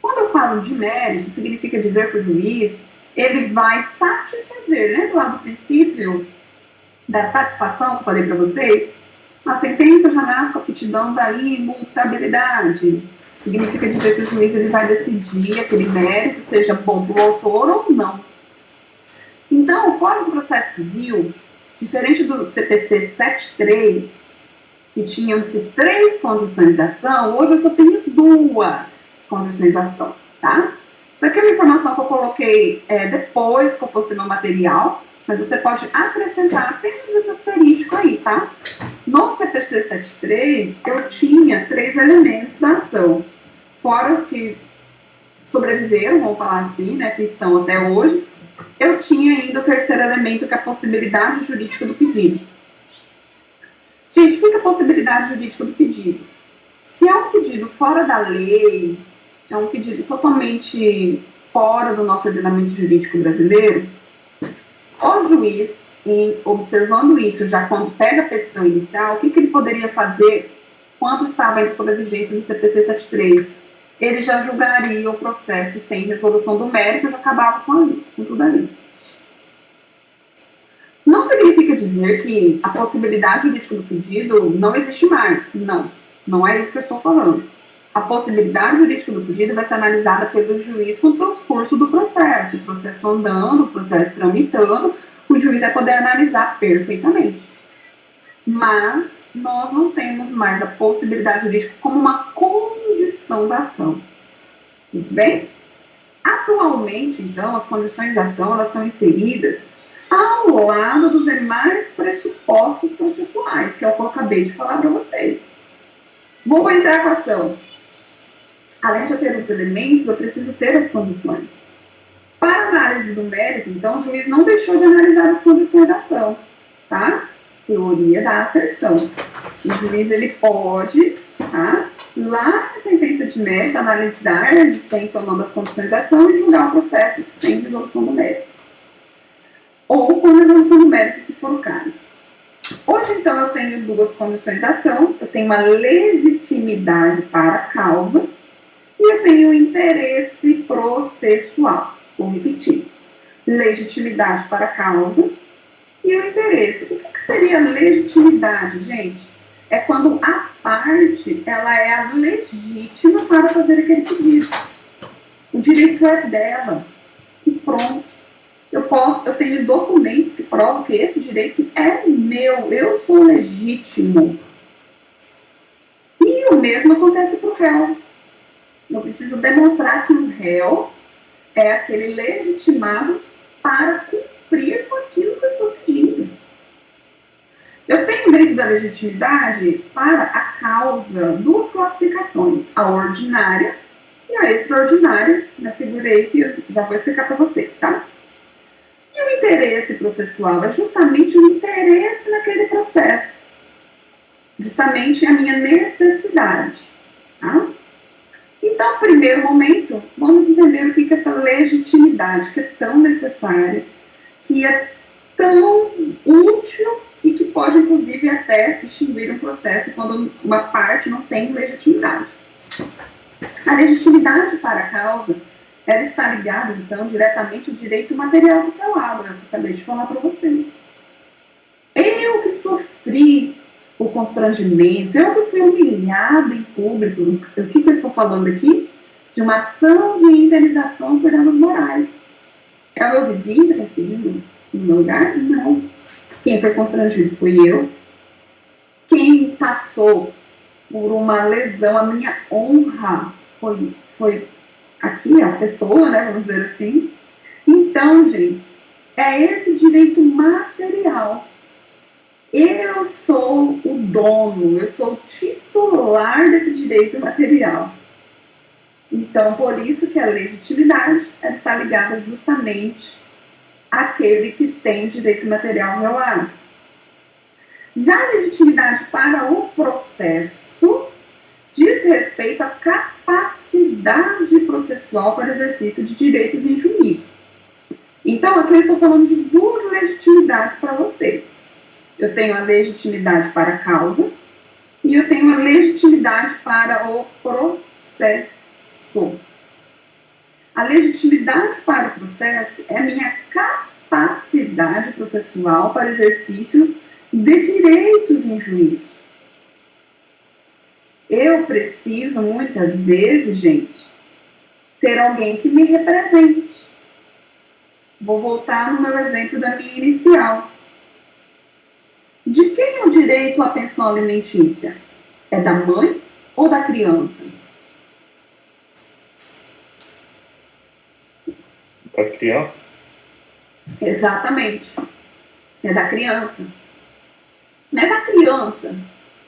Quando eu falo de mérito, significa dizer que o juiz ele vai satisfazer, lembra lá do princípio da satisfação que eu falei para vocês? A sentença já nasce com a aptidão da imutabilidade. Significa dizer que o juiz ele vai decidir aquele mérito, seja bom do autor ou não. Então, o Código do Processo Civil, diferente do CPC 73, que tinham-se 3 condições de ação, hoje eu só tenho 2 condições de ação, tá? Isso aqui é uma informação que eu coloquei depois que eu postei meu material, mas você pode acrescentar apenas esse asterístico aí, tá? No CPC 73, eu tinha 3 elementos da ação, fora os que sobreviveram, vamos falar assim, né, que estão até hoje, eu tinha ainda o 3º elemento, que é a possibilidade jurídica do pedido. Gente, o que é a possibilidade jurídica do pedido? Se é um pedido fora da lei, é um pedido totalmente fora do nosso ordenamento jurídico brasileiro, o juiz, observando isso, já quando pega a petição inicial, o que ele poderia fazer quando estava ainda sob a vigência do CPC 73? Ele já julgaria o processo sem resolução do mérito, já acabava com tudo ali. Não significa dizer que a possibilidade jurídica do pedido não existe mais. Não, não é isso que eu estou falando. A possibilidade jurídica do pedido vai ser analisada pelo juiz com o transcurso do processo. O processo andando, o processo tramitando, o juiz vai poder analisar perfeitamente. Mas nós não temos mais a possibilidade jurídica como uma condição da ação. Tudo bem? Atualmente, então, as condições da ação elas são inseridas ao lado dos demais pressupostos processuais, que é o que eu acabei de falar para vocês. Vou entrar com a ação. Além de eu ter os elementos, eu preciso ter as condições. Para a análise do mérito, então, o juiz não deixou de analisar as condições da ação, tá? Teoria da asserção. O juiz, ele pode, tá? Lá na sentença de mérito, analisar a existência ou não das condições da ação e julgar o processo sem resolução do mérito. Ou com resolução do mérito, se for o caso. Hoje, então, eu tenho duas condições da ação. Eu tenho uma legitimidade para a causa e eu tenho um interesse processual. Vou repetir. Legitimidade para a causa e o interesse. O que seria legitimidade, gente? É quando a parte ela é a legítima para fazer aquele pedido. O direito é dela. E pronto. Eu tenho documentos que provam que esse direito é meu, eu sou legítimo. E o mesmo acontece para o réu. Eu preciso demonstrar que o réu é aquele legitimado para cumprir com aquilo que eu estou pedindo. Eu tenho dentro da legitimidade para a causa duas classificações, a ordinária e a extraordinária. Me segurei que eu já vou explicar para vocês, tá? E o interesse processual é justamente o interesse naquele processo, justamente a minha necessidade. Tá? Então, no primeiro momento, vamos entender o que é essa legitimidade, que é tão necessária, que é tão útil e que pode, inclusive, até extinguir um processo quando uma parte não tem legitimidade. A legitimidade para a causa ela está ligada, então, diretamente ao direito material tutelado, né, que eu acabei de falar para vocês. Eu que sofri o constrangimento, eu que fui humilhada em público, o que eu estou falando aqui? De uma ação de indenização por danos morais. É o meu vizinho que está ferindo no meu lugar? Não. Quem foi constrangido fui eu. Quem passou por uma lesão à minha honra foi aqui a pessoa, né, vamos dizer assim. Então, gente, é esse direito material. Eu sou o dono, eu sou o titular desse direito material. Então, por isso que a legitimidade está ligada justamente àquele que tem direito material violado. Já a legitimidade para o processo diz respeito à capacidade processual para exercício de direitos em juízo. Então, aqui eu estou falando de duas legitimidades para vocês. Eu tenho a legitimidade para a causa e eu tenho a legitimidade para o processo. A legitimidade para o processo é a minha capacidade processual para exercício de direitos em juízo. Eu preciso, muitas vezes, gente, ter alguém que me represente. Vou voltar no meu exemplo da minha inicial. De quem é o direito à pensão alimentícia? É da mãe ou da criança? Da criança? Exatamente. É da criança. Mas a criança,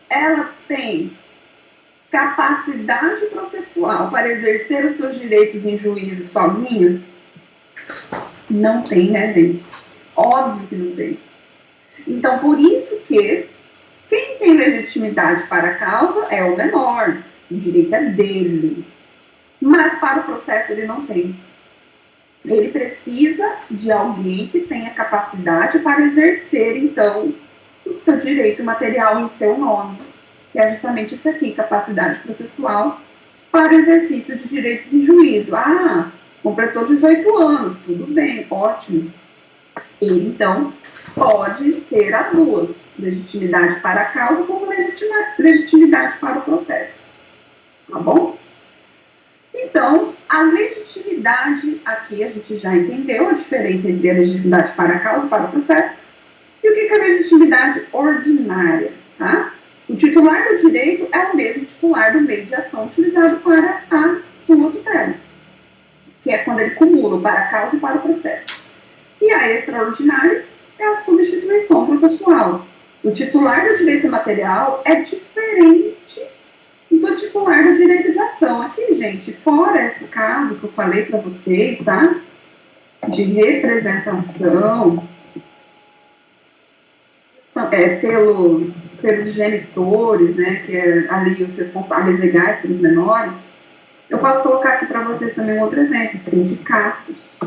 ela tem capacidade processual para exercer os seus direitos em juízo sozinha? Não tem, né, gente? Óbvio que não tem. Então, por isso que quem tem legitimidade para a causa é o menor, o direito é dele. Mas para o processo ele não tem. Ele precisa de alguém que tenha capacidade para exercer, então, o seu direito material em seu nome, que é justamente isso aqui, capacidade processual para exercício de direitos em juízo. Ah, completou 18 anos, tudo bem, ótimo. Ele, então, pode ter as duas, legitimidade para a causa como legitimidade para o processo. Tá bom? Então, a legitimidade, aqui a gente já entendeu a diferença entre a legitimidade para a causa e para o processo. E o que é a legitimidade ordinária? Tá? O titular do direito é o mesmo titular do meio de ação utilizado para a sua tutela, que é quando ele cumula para a causa e para o processo. E a extraordinária é a substituição processual. O titular do direito material é diferente do titular do direito de ação. Aqui, gente, fora esse caso que eu falei para vocês, tá? De representação pelos genitores, né, que é ali os responsáveis legais pelos menores, eu posso colocar aqui para vocês também um outro exemplo, sindicatos.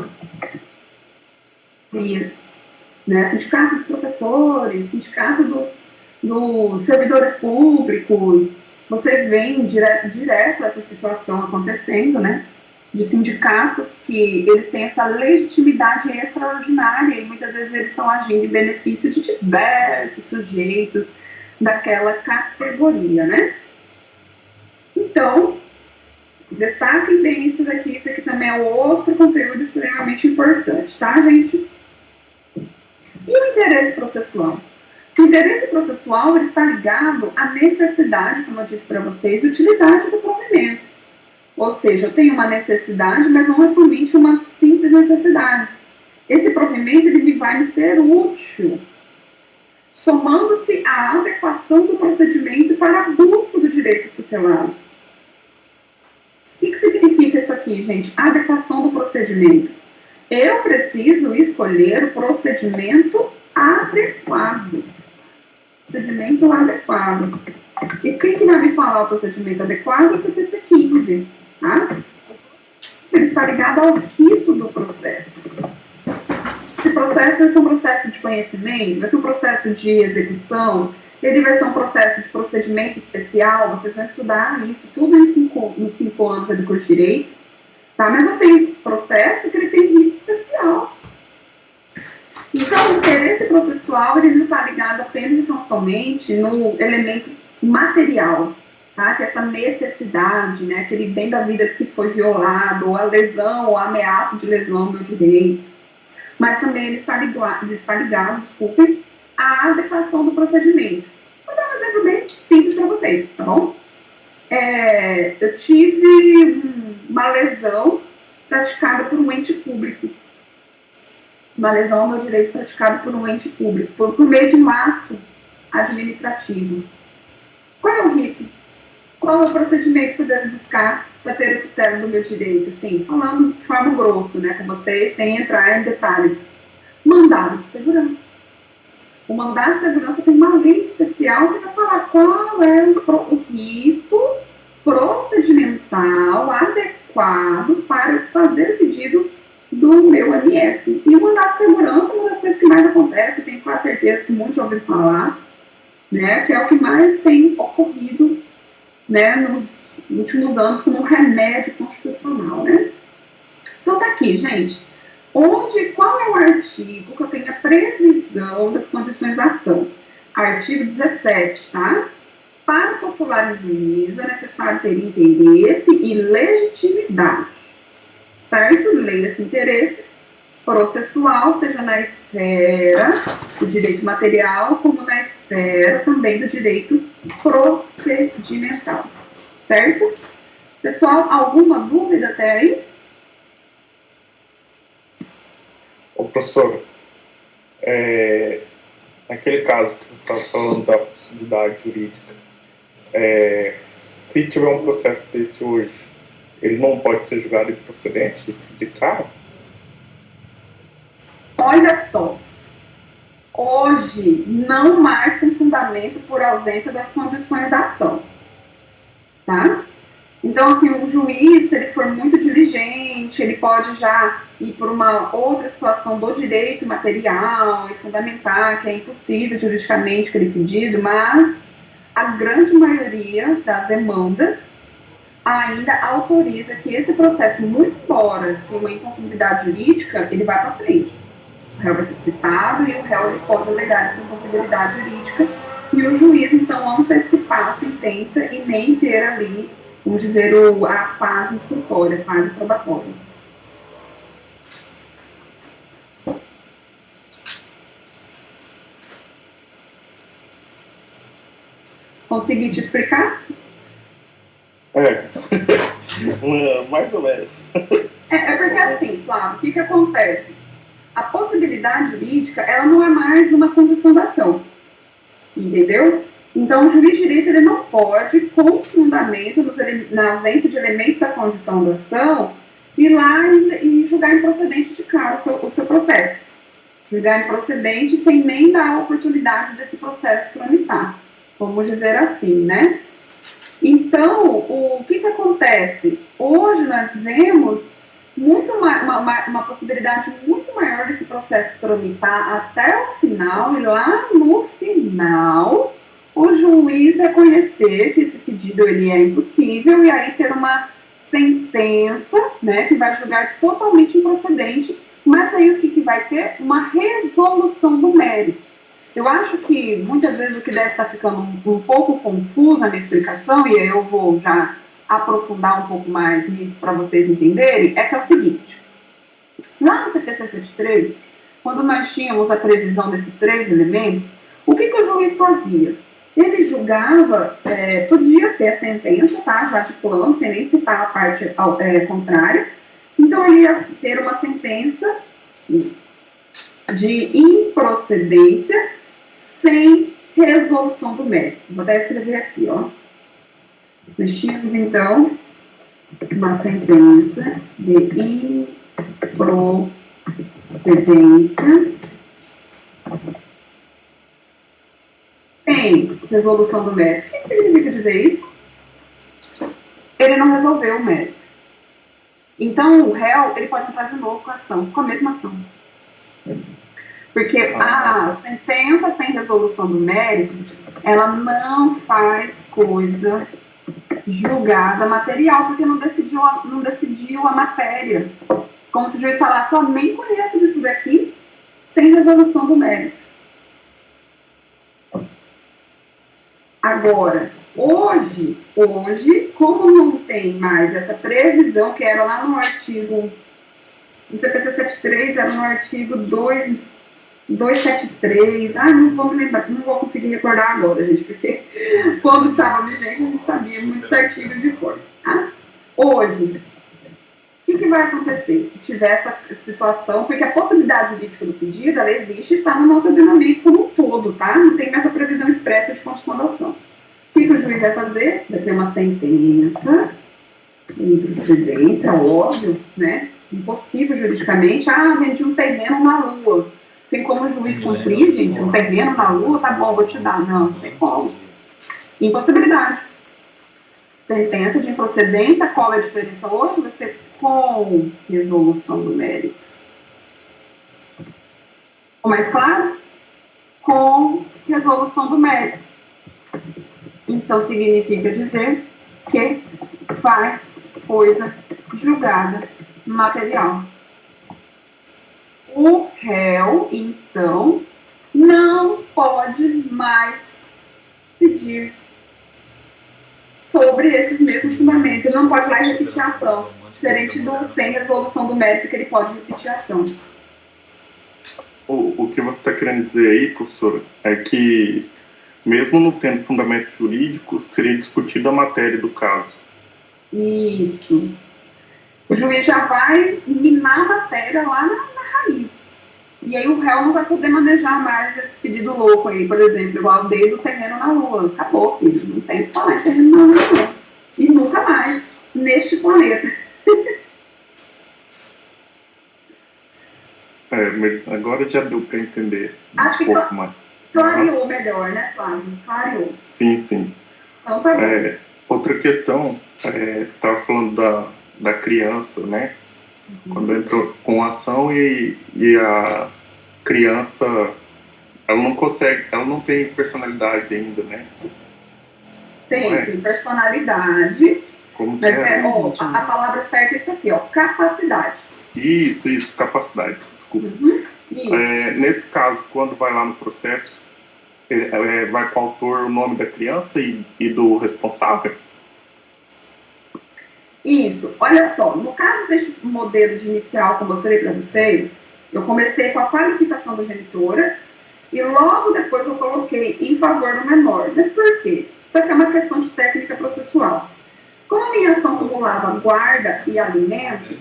Né, sindicato dos professores, sindicato dos servidores públicos. Vocês veem direto essa situação acontecendo, né? De sindicatos que eles têm essa legitimidade extraordinária e muitas vezes eles estão agindo em benefício de diversos sujeitos daquela categoria, né? Então, destaquem bem isso daqui, isso aqui também é outro conteúdo extremamente importante, tá, gente? E o interesse processual? O interesse processual ele está ligado à necessidade, como eu disse para vocês, e utilidade do provimento. Ou seja, eu tenho uma necessidade, mas não é somente uma simples necessidade. Esse provimento ele vai me ser útil, somando-se à adequação do procedimento para a busca do direito tutelado. O que significa isso aqui, gente? Adequação do procedimento. Eu preciso escolher o procedimento adequado. Procedimento adequado. E quem que vai me falar o procedimento adequado? O CPC 15. Tá? Ele está ligado ao rito do processo. Esse processo vai ser um processo de conhecimento, vai ser um processo de execução, ele vai ser um processo de procedimento especial, vocês vão estudar isso tudo nos 5 anos do curso de Direito. Tá? Mas eu tenho processo que ele tem rito especial. Então, o interesse processual ele não está ligado apenas e tão somente no elemento material, tá? Que é essa necessidade, né? Aquele bem da vida que foi violado, ou a lesão, ou a ameaça de lesão ao meu direito. Mas também ele está ligado, desculpe, à adequação do procedimento. Vou dar um exemplo bem simples para vocês, tá bom? Eu tive uma lesão praticada por um ente público. Uma lesão ao meu direito praticada por um ente público, por meio de um ato administrativo. Qual é o rito? Qual é o procedimento que eu devo buscar para ter o tutela do meu direito? Assim, falando de forma grossa, né, com vocês, sem entrar em detalhes. Mandado de segurança. O mandado de segurança tem uma lei especial que vai falar qual é o rito procedimental adequado para fazer o pedido do meu MS. E o mandado de segurança é uma das coisas que mais acontece, tenho quase certeza que muitos já ouviram falar, né, que é o que mais tem ocorrido, né, nos últimos anos como um remédio constitucional, né. Então tá aqui, gente. Qual é o artigo que eu tenho a previsão das condições da ação? Artigo 17, tá? Para postular um juízo é necessário ter interesse e legitimidade, certo? Leia-se interesse processual, seja na esfera do direito material, como na esfera também do direito procedimental, certo? Pessoal, alguma dúvida até aí? Ô, professor, naquele caso que você estava falando da possibilidade jurídica, se tiver um processo desse hoje, ele não pode ser julgado improcedente de cara? Olha só, hoje não mais com fundamento por ausência das condições da ação, tá? Então, assim, o juiz, se ele for muito diligente, ele pode já ir por uma outra situação do direito material e fundamentar que é impossível juridicamente aquele pedido, mas a grande maioria das demandas ainda autoriza que esse processo, muito embora tenha uma impossibilidade jurídica, ele vá para frente, réu vai ser citado e o réu ele pode alegar essa impossibilidade jurídica e o juiz, então, antecipar a sentença e nem ter ali, vamos dizer, a fase instrutória, a fase probatória. Consegui te explicar? Mais ou menos. É porque assim, Flávio, o que acontece? A possibilidade jurídica, ela não é mais uma condição da ação, entendeu? Então, o juiz de direito ele não pode, com fundamento, na ausência de elementos da condição da ação, ir lá e julgar improcedente de cara o seu processo. Julgar improcedente sem nem dar a oportunidade desse processo tramitar. Vamos dizer assim, né? Então, o que acontece? Hoje nós vemos uma possibilidade muito maior desse processo tramitar até o final, e lá no final o juiz reconhecer que esse pedido ele é impossível e aí ter uma sentença, né, que vai julgar totalmente improcedente, mas aí o que vai ter? Uma resolução do mérito. Eu acho que muitas vezes o que deve estar ficando um pouco confuso na minha explicação, e aí eu vou já aprofundar um pouco mais nisso para vocês entenderem, é que é o seguinte: lá no CPC 73, quando nós tínhamos a previsão desses 3 elementos, o que o juiz fazia? Ele julgava, podia ter a sentença, tá, já de plano, sem nem citar a parte contrária, então ele ia ter uma sentença de improcedência sem resolução do mérito. Vou até escrever aqui, ó. Nós tínhamos, então, uma sentença de improcedência sem resolução do mérito. O que significa dizer isso? Ele não resolveu o mérito. Então, o réu ele pode entrar de novo com a ação, com a mesma ação. Porque a sentença sem resolução do mérito, ela não faz coisa julgada material, porque não decidiu a matéria. Como se o juiz falasse, eu nem conheço disso daqui, sem resolução do mérito. Agora, hoje, como não tem mais essa previsão, que era lá no artigo, no CPC 73, era no artigo 273, não vou me lembrar, não vou conseguir recordar agora, gente, porque quando estava vigente a gente sabia muitos artigos de cor. Tá? Hoje, o que vai acontecer se tiver essa situação? Porque a possibilidade jurídica do pedido, ela existe e está no nosso ordenamento como um todo, tá? Não tem mais a previsão expressa de construção da ação. O que o juiz vai fazer? Vai ter uma sentença, improcedência, óbvio, né? Impossível juridicamente. Vendi um terreno na Lua. Tem como o juiz cumprir, gente? Um terreno na Lua, tá bom, vou te dar. Não tem como. Impossibilidade. Sentença de improcedência, qual é a diferença hoje? Vai ser com resolução do mérito. Ou mais claro? Com resolução do mérito. Então, significa dizer que faz coisa julgada material. O réu, então, não pode mais pedir sobre esses mesmos fundamentos. Ele não pode ir lá e repetir a ação, diferente do sem resolução do mérito, que ele pode repetir a ação. O que você está querendo dizer aí, professora, é que, mesmo não tendo fundamento jurídico, seria discutida a matéria do caso. Isso. O juiz já vai minar a matéria lá na raiz. E aí o réu não vai poder manejar mais esse pedido louco aí, por exemplo, igual desde o terreno na Lua. Acabou, filho. Não tem o que falar em terreno na Lua. E nunca mais, neste planeta. Agora já deu para entender Acho um pouco mais. Clareou melhor, né, Flávio? Clareou. Sim. Então tá bom. Outra questão, você estava falando da criança, né? Quando entrou com ação e a criança, ela não tem personalidade ainda, né? Tem personalidade, Como mas a palavra certa é isso aqui, ó, capacidade. Isso, capacidade, desculpa. Nesse caso, quando vai lá no processo, vai para o autor o nome da criança e do responsável? Isso. Olha só, no caso deste modelo de inicial que eu mostrei para vocês, eu comecei com a qualificação da genitora e logo depois eu coloquei em favor do menor. Mas por quê? Isso aqui é uma questão de técnica processual. Como a minha ação acumulava guarda e alimentos,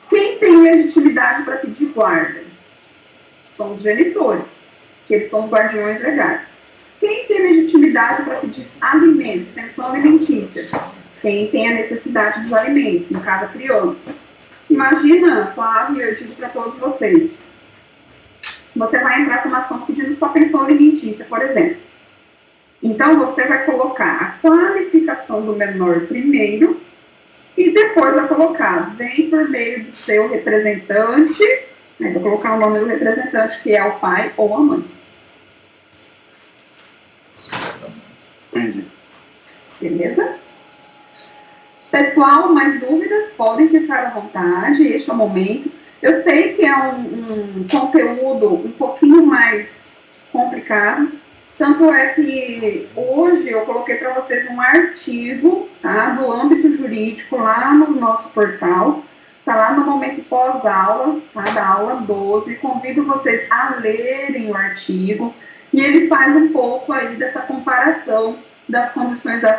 quem tem legitimidade para pedir guarda? São os genitores, que eles são os guardiões legais. Quem tem legitimidade para pedir alimentos, pensão alimentícia? Quem tem a necessidade dos alimentos, no caso a criança. Imagina, Flávio, eu digo para todos vocês, você vai entrar com uma ação pedindo só pensão alimentícia, por exemplo. Então, você vai colocar a qualificação do menor primeiro e depois vai colocar, vem por meio do seu representante, né, vou colocar o nome do representante, que é o pai ou a mãe. Entendi. Beleza? Pessoal, mais dúvidas? Podem ficar à vontade, este é o momento. Eu sei que é um conteúdo um pouquinho mais complicado, tanto é que hoje eu coloquei para vocês um artigo, tá, do âmbito jurídico lá no nosso portal, está lá no momento pós-aula, tá, da aula 12, convido vocês a lerem o artigo, e ele faz um pouco aí dessa comparação das condições da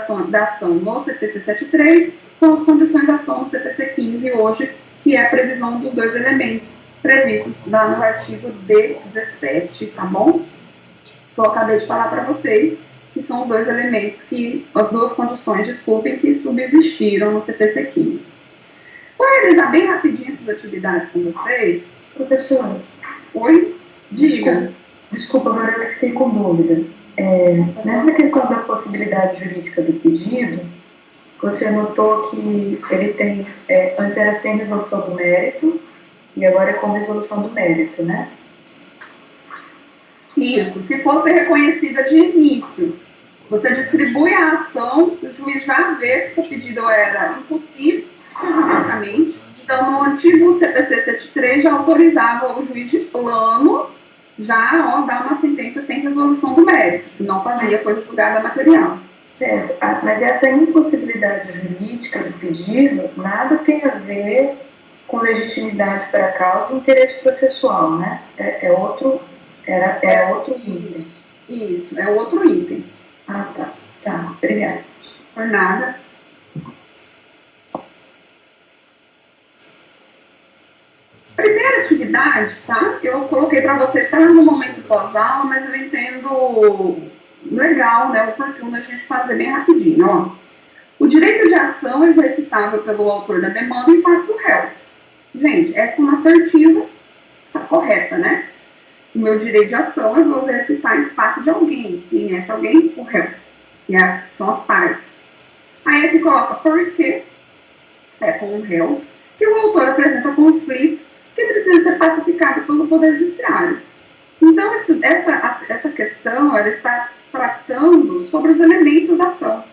ação no CPC 73 com as condições da ação no CPC 15 hoje, que é a previsão dos dois elementos previstos lá no artigo 17, tá bom? Que eu acabei de falar para vocês, que são os dois elementos as duas condições, desculpem, que subsistiram no CPC 15. Vou realizar bem rapidinho essas atividades com vocês. Professora. Oi? Diga. Desculpa, agora eu fiquei com dúvida. Nessa questão da possibilidade jurídica do pedido, você notou que ele tem, antes era sem resolução do mérito, e agora é com resolução do mérito, né? Isso, se fosse reconhecida de início, você distribui a ação, o juiz já vê que o seu pedido era impossível juridicamente, então no antigo CPC 73 já autorizava o juiz de plano já dar uma sentença sem resolução do mérito, que não fazia coisa julgada material. Certo, mas essa impossibilidade jurídica do pedido nada tem a ver com legitimidade para a causa e interesse processual, né? Era outro item. Isso, é outro item. Ah, tá, obrigada. Por nada. Primeira atividade, tá? Eu coloquei para vocês, está no momento pós-aula, mas eu entendo legal, né, oportuno a gente fazer bem rapidinho, ó. O direito de ação é exercitável pelo autor da demanda em face do réu. Gente, essa é uma assertiva, está correta, né? O meu direito de ação eu vou exercitar em face de alguém. Quem é esse alguém? O réu, que são as partes. Aí aqui coloca por quê, com o réu, que o autor apresenta conflito que precisa ser pacificado pelo Poder Judiciário. Então, essa questão, ela está tratando sobre os elementos da ação.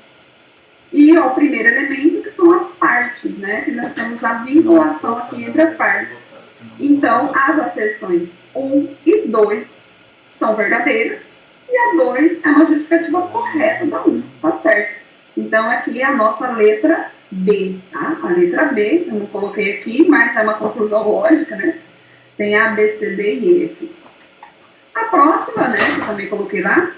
E o primeiro elemento, que são as partes, né? Que nós temos a vinculação aqui entre as partes. Então, as asserções 1 e 2 são verdadeiras, e a 2 é uma justificativa correta da 1, tá certo? Então, aqui é a nossa letra B, tá? A letra B, eu não coloquei aqui, mas é uma conclusão lógica, né? Tem A, B, C, D e E aqui. A próxima, né, que eu também coloquei lá,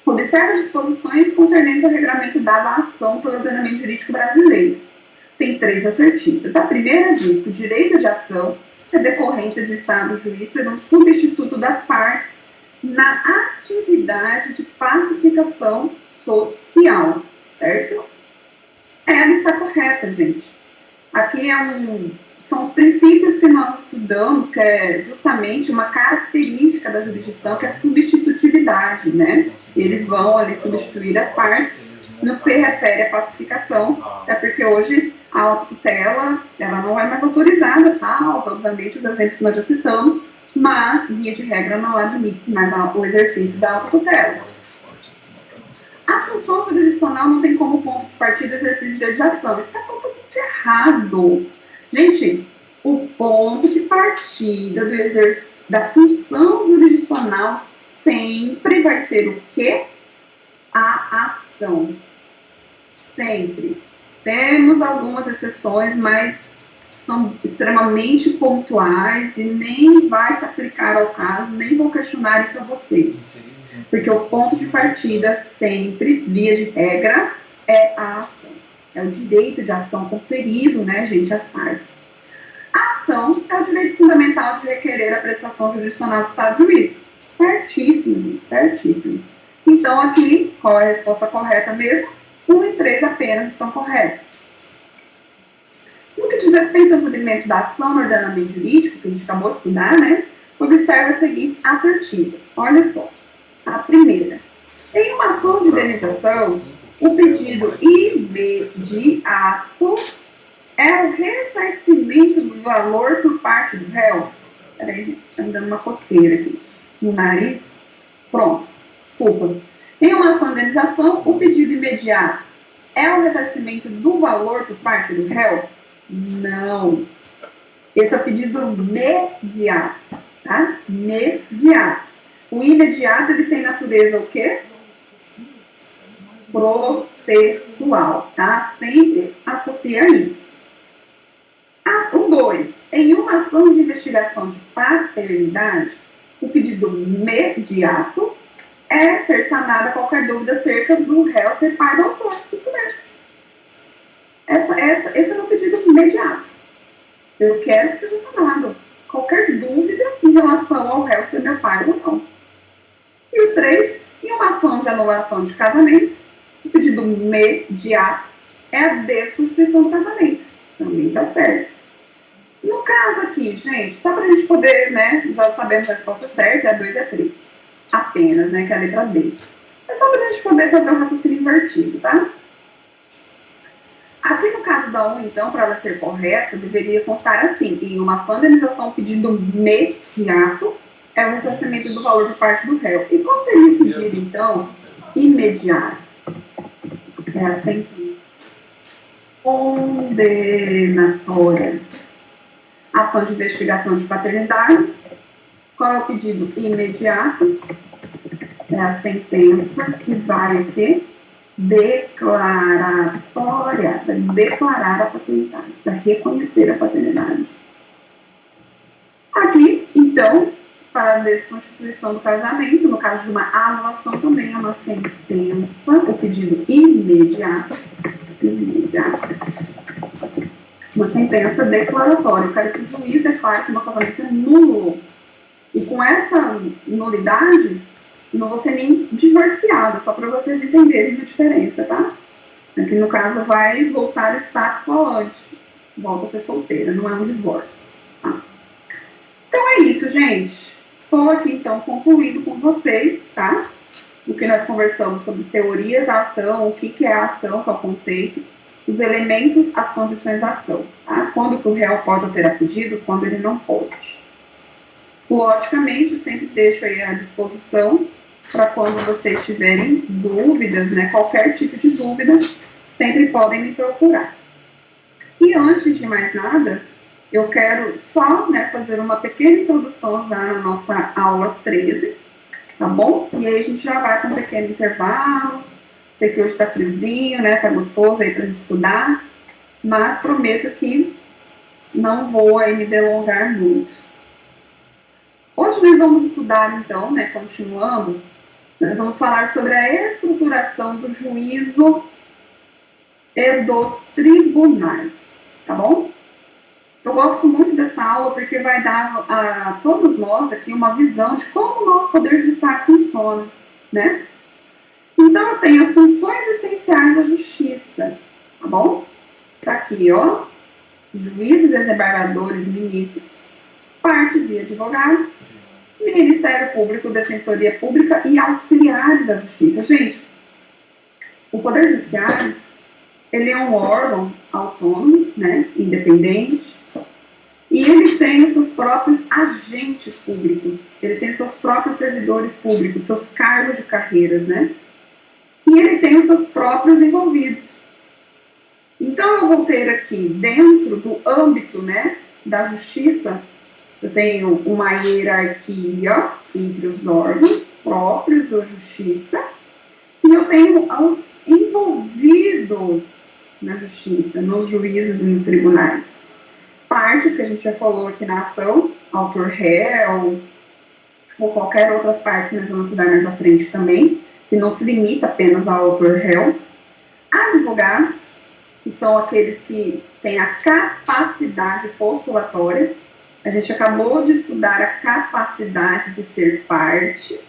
observa as disposições concernentes ao regramento dado à ação pelo ordenamento jurídico brasileiro. Tem 3 assertivas. A primeira diz que o direito de ação é decorrência do Estado juiz ser um substituto das partes na atividade de pacificação social, certo? Ela está correta, gente. Aqui são os princípios que nós estudamos, que é justamente uma característica da jurisdição, que é a substitutividade, né? Eles vão ali substituir as partes no que se refere à pacificação, é porque hoje a autotutela, ela não é mais autorizada, salvo, obviamente, os exemplos que nós já citamos, mas, via de regra, não admite-se mais o exercício da autotutela. A função jurisdicional não tem como ponto de partida o exercício de direito de ação. Isso está totalmente errado. Gente, o ponto de partida da função jurisdicional sempre vai ser o quê? A ação. Sempre. Temos algumas exceções, mas são extremamente pontuais e nem vai se aplicar ao caso, nem vou questionar isso a vocês. Porque o ponto de partida sempre, via de regra, é a ação. É o direito de ação conferido, né, gente, às partes. A ação é o direito fundamental de requerer a prestação jurisdicional do Estado juiz. Certíssimo, gente, certíssimo. Então, aqui, qual é a resposta correta mesmo? 1 e 3 apenas estão corretas. No que diz respeito aos elementos da ação no ordenamento jurídico, que a gente acabou de estudar, né, observe as seguintes assertivas. Olha só. A primeira. Em uma ação de indenização, o pedido imediato é o ressarcimento do valor por parte do réu. Peraí, gente, está me dando uma coceira aqui no nariz. Pronto, desculpa. Em uma ação de indenização, o pedido imediato é o ressarcimento do valor por parte do réu? Não. Esse é o pedido mediato, tá? Mediato. O imediato, ele tem natureza o quê? Processual, tá? Sempre associa isso. O 2. Em uma ação de investigação de paternidade, o pedido mediato é ser sanada qualquer dúvida acerca do réu ser pai do autor. Isso mesmo. Esse é o pedido imediato. Eu quero que seja sanado qualquer dúvida em relação ao réu ser meu pai ou não. E o 3, em uma ação de anulação de casamento, o pedido mediato é a desconstituição do casamento. Também está certo. No caso aqui, gente, só para a gente poder, né, já sabemos a resposta certa, é a 2 e a 3. Apenas, né, que é a letra B. É só para a gente poder fazer um raciocínio invertido, tá? Aqui no caso da 1, então, para ela ser correta, deveria constar assim: em uma ação de indenização, o pedido mediato é o ressarcimento do valor por parte do réu. E qual seria o pedido, então, imediato? É a sentença condenatória. Ação de investigação de paternidade. Qual é o pedido imediato? É a sentença que vai o quê? Declaratória, para declarar a paternidade, para reconhecer a paternidade. Aqui, então, para a desconstituição do casamento, no caso de uma anulação, também é uma sentença, o pedido imediato, uma sentença declaratória. Eu quero que o juiz declare que o meu casamento é nulo. E com essa nulidade, não vou ser nem divorciada, só para vocês entenderem a diferença, tá? Aqui no caso vai voltar ao status quo antes. Volta a ser solteira, não é um divórcio. Tá? Então é isso, gente. Estou aqui então concluindo com vocês, tá? O que nós conversamos sobre as teorias da ação, o que é a ação, qual é o conceito, os elementos, as condições da ação, tá? Quando que o réu pode alterar pedido, quando ele não pode. Logicamente, eu sempre deixo aí à disposição para quando vocês tiverem dúvidas, né, qualquer tipo de dúvida, sempre podem me procurar. E antes de mais nada, eu quero só, né, fazer uma pequena introdução já na nossa aula 13, tá bom? E aí a gente já vai com um pequeno intervalo. Sei que hoje está friozinho, né, tá gostoso aí para a gente estudar, mas prometo que não vou aí me delongar muito. Hoje nós vamos estudar, então, né, continuando, nós vamos falar sobre a estruturação do juízo e dos tribunais, tá bom? Eu gosto muito dessa aula porque vai dar a todos nós aqui uma visão de como o nosso poder judiciário funciona, né? Então, eu tenho as funções essenciais da justiça, tá bom? Tá aqui, ó, juízes, desembargadores, ministros, partes e advogados, Ministério Público, Defensoria Pública e auxiliares da Justiça. Gente, o Poder Judiciário, ele é um órgão autônomo, né, independente, e ele tem os seus próprios agentes públicos, ele tem os seus próprios servidores públicos, seus cargos de carreiras, né, e ele tem os seus próprios envolvidos. Então, eu vou ter aqui, dentro do âmbito, né, da justiça, eu tenho uma hierarquia entre os órgãos próprios da justiça e eu tenho os envolvidos na justiça, nos juízos e nos tribunais. Partes que a gente já falou aqui na ação, autor réu, ou qualquer outras partes que nós vamos estudar mais à frente também, que não se limita apenas ao autor réu. Advogados, que são aqueles que têm a capacidade postulatória. A gente acabou de estudar a capacidade de ser parte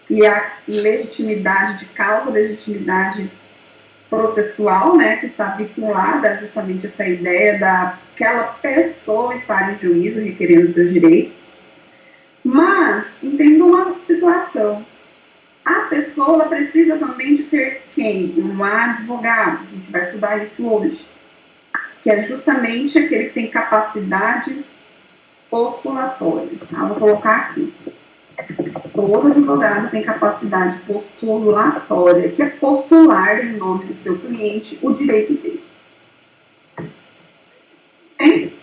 e a legitimidade de causa, legitimidade processual, né, que está vinculada justamente a essa ideia daquela pessoa estar em juízo requerendo seus direitos. Mas, entenda uma situação. A pessoa precisa também de ter quem? Um advogado. A gente vai estudar isso hoje. Que é justamente aquele que tem capacidade postulatória. Tá? Vou colocar aqui. Todo advogado tem capacidade postulatória, que é postular em nome do seu cliente o direito dele. Bem,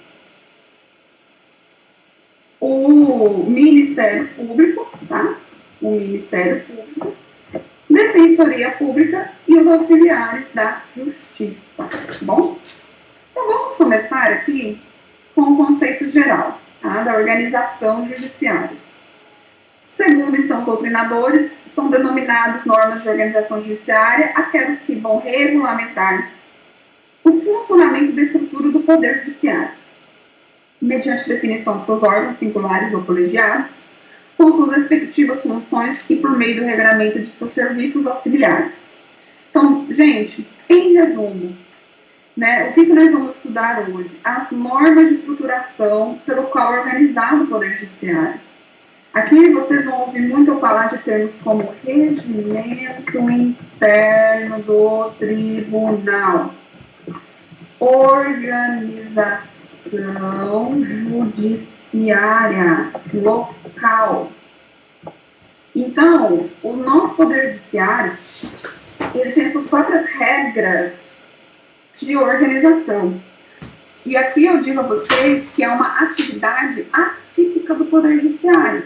o Ministério Público, tá? O Ministério Público, Defensoria Pública e os auxiliares da Justiça, tá bom? Então vamos começar aqui com o conceito geral, tá? Da organização judiciária. Segundo, então, os doutrinadores, são denominados normas de organização judiciária aquelas que vão regulamentar o funcionamento da estrutura do Poder Judiciário, mediante definição de seus órgãos singulares ou colegiados, com suas respectivas funções e por meio do regramento de seus serviços auxiliares. Então, gente, em resumo, né, o que nós vamos estudar hoje? As normas de estruturação pelo qual é organizado o Poder Judiciário. Aqui vocês vão ouvir muito eu falar de termos como regimento interno do tribunal, organização judiciária local. Então, o nosso Poder Judiciário, ele tem suas próprias regras de organização. E aqui eu digo a vocês que é uma atividade atípica do Poder Judiciário.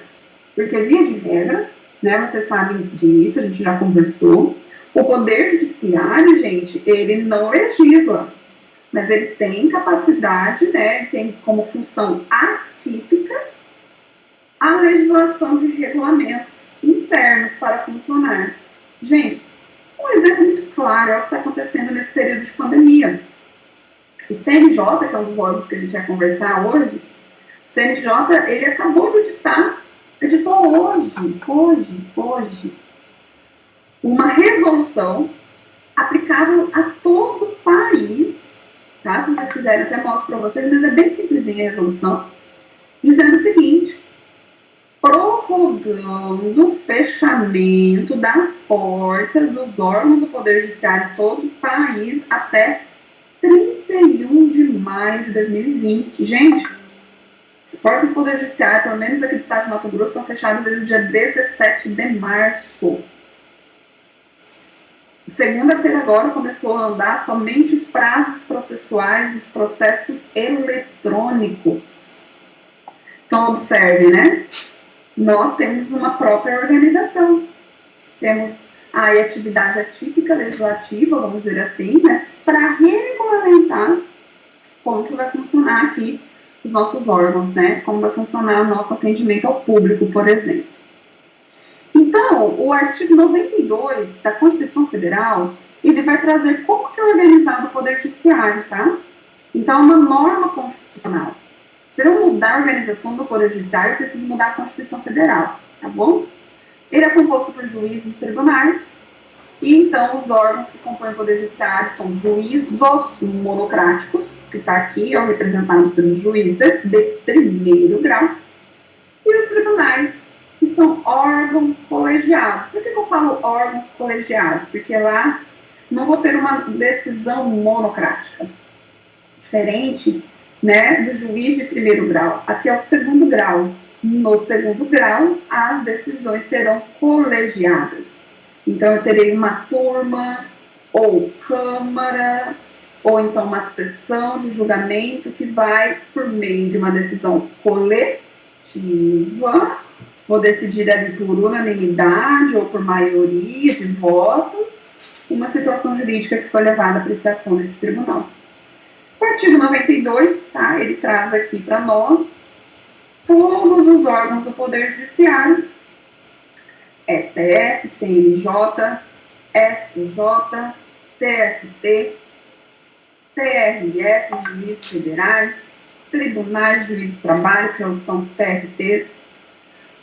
Porque, via de regra, né, vocês sabem disso, a gente já conversou, o Poder Judiciário, gente, ele não legisla, mas ele tem capacidade, né, tem como função atípica a legislação de regulamentos internos para funcionar. Gente, um exemplo muito claro é o que está acontecendo nesse período de pandemia. O CNJ, que é um dos órgãos que a gente vai conversar hoje, o CNJ, ele acabou de editou hoje, uma resolução aplicável a todo o país, tá? Se vocês quiserem, até mostro para vocês, mas é bem simplesinha a resolução, dizendo o seguinte: prorrogando o fechamento das portas dos órgãos do Poder Judiciário em todo o país até 31 de maio de 2020. Gente, as portas do Poder Judiciário, pelo menos aqui do estado de Mato Grosso, estão fechadas desde o dia 17 de março. Segunda-feira agora começou a andar somente os prazos processuais dos processos eletrônicos. Então, observe, né? Nós temos uma própria organização. Temos a atividade atípica legislativa, vamos dizer assim, mas para regulamentar como que vai funcionar aqui os nossos órgãos, né? Como vai funcionar o nosso atendimento ao público, por exemplo. Então, o artigo 92 da Constituição Federal, ele vai trazer como que é organizado o Poder Judiciário, tá? Então, é uma norma constitucional. Para eu mudar a organização do Poder Judiciário, eu preciso mudar a Constituição Federal, tá bom? Ele é composto por juízes e tribunais, e então os órgãos que compõem o Poder Judiciário são juízos monocráticos, que está aqui, ó, representado pelos juízes de primeiro grau, e os tribunais, que são órgãos colegiados. Por que eu falo órgãos colegiados? Porque lá não vou ter uma decisão monocrática, diferente, né, do juiz de primeiro grau. Aqui é o segundo grau. No segundo grau, as decisões serão colegiadas. Então, eu terei uma turma ou câmara ou então uma sessão de julgamento que vai, por meio de uma decisão coletiva, ou decidida ali por unanimidade ou por maioria de votos, uma situação jurídica que foi levada à apreciação desse tribunal. O artigo 92, tá, ele traz aqui para nós todos os órgãos do Poder Judiciário, STF, CNJ, STJ, TST, TRF, juízes federais, tribunais de juízo do trabalho, que são os TRTs,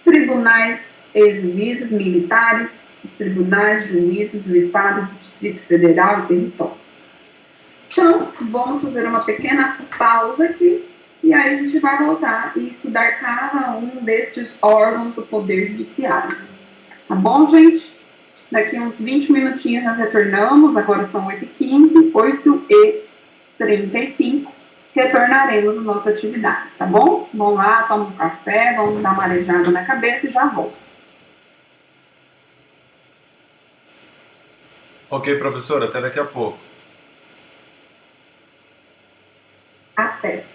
tribunais e juízes militares, os tribunais de juízes do Estado, do Distrito Federal e territórios. Então, vamos fazer uma pequena pausa aqui, e aí a gente vai voltar e estudar cada um destes órgãos do Poder Judiciário. Tá bom, gente? Daqui uns 20 minutinhos nós retornamos, agora são 8h15, 8h35, retornaremos às nossas atividades, tá bom? Vamos lá, toma um café, vamos dar uma arejada na cabeça e já volto. Ok, professora, até daqui a pouco. Até.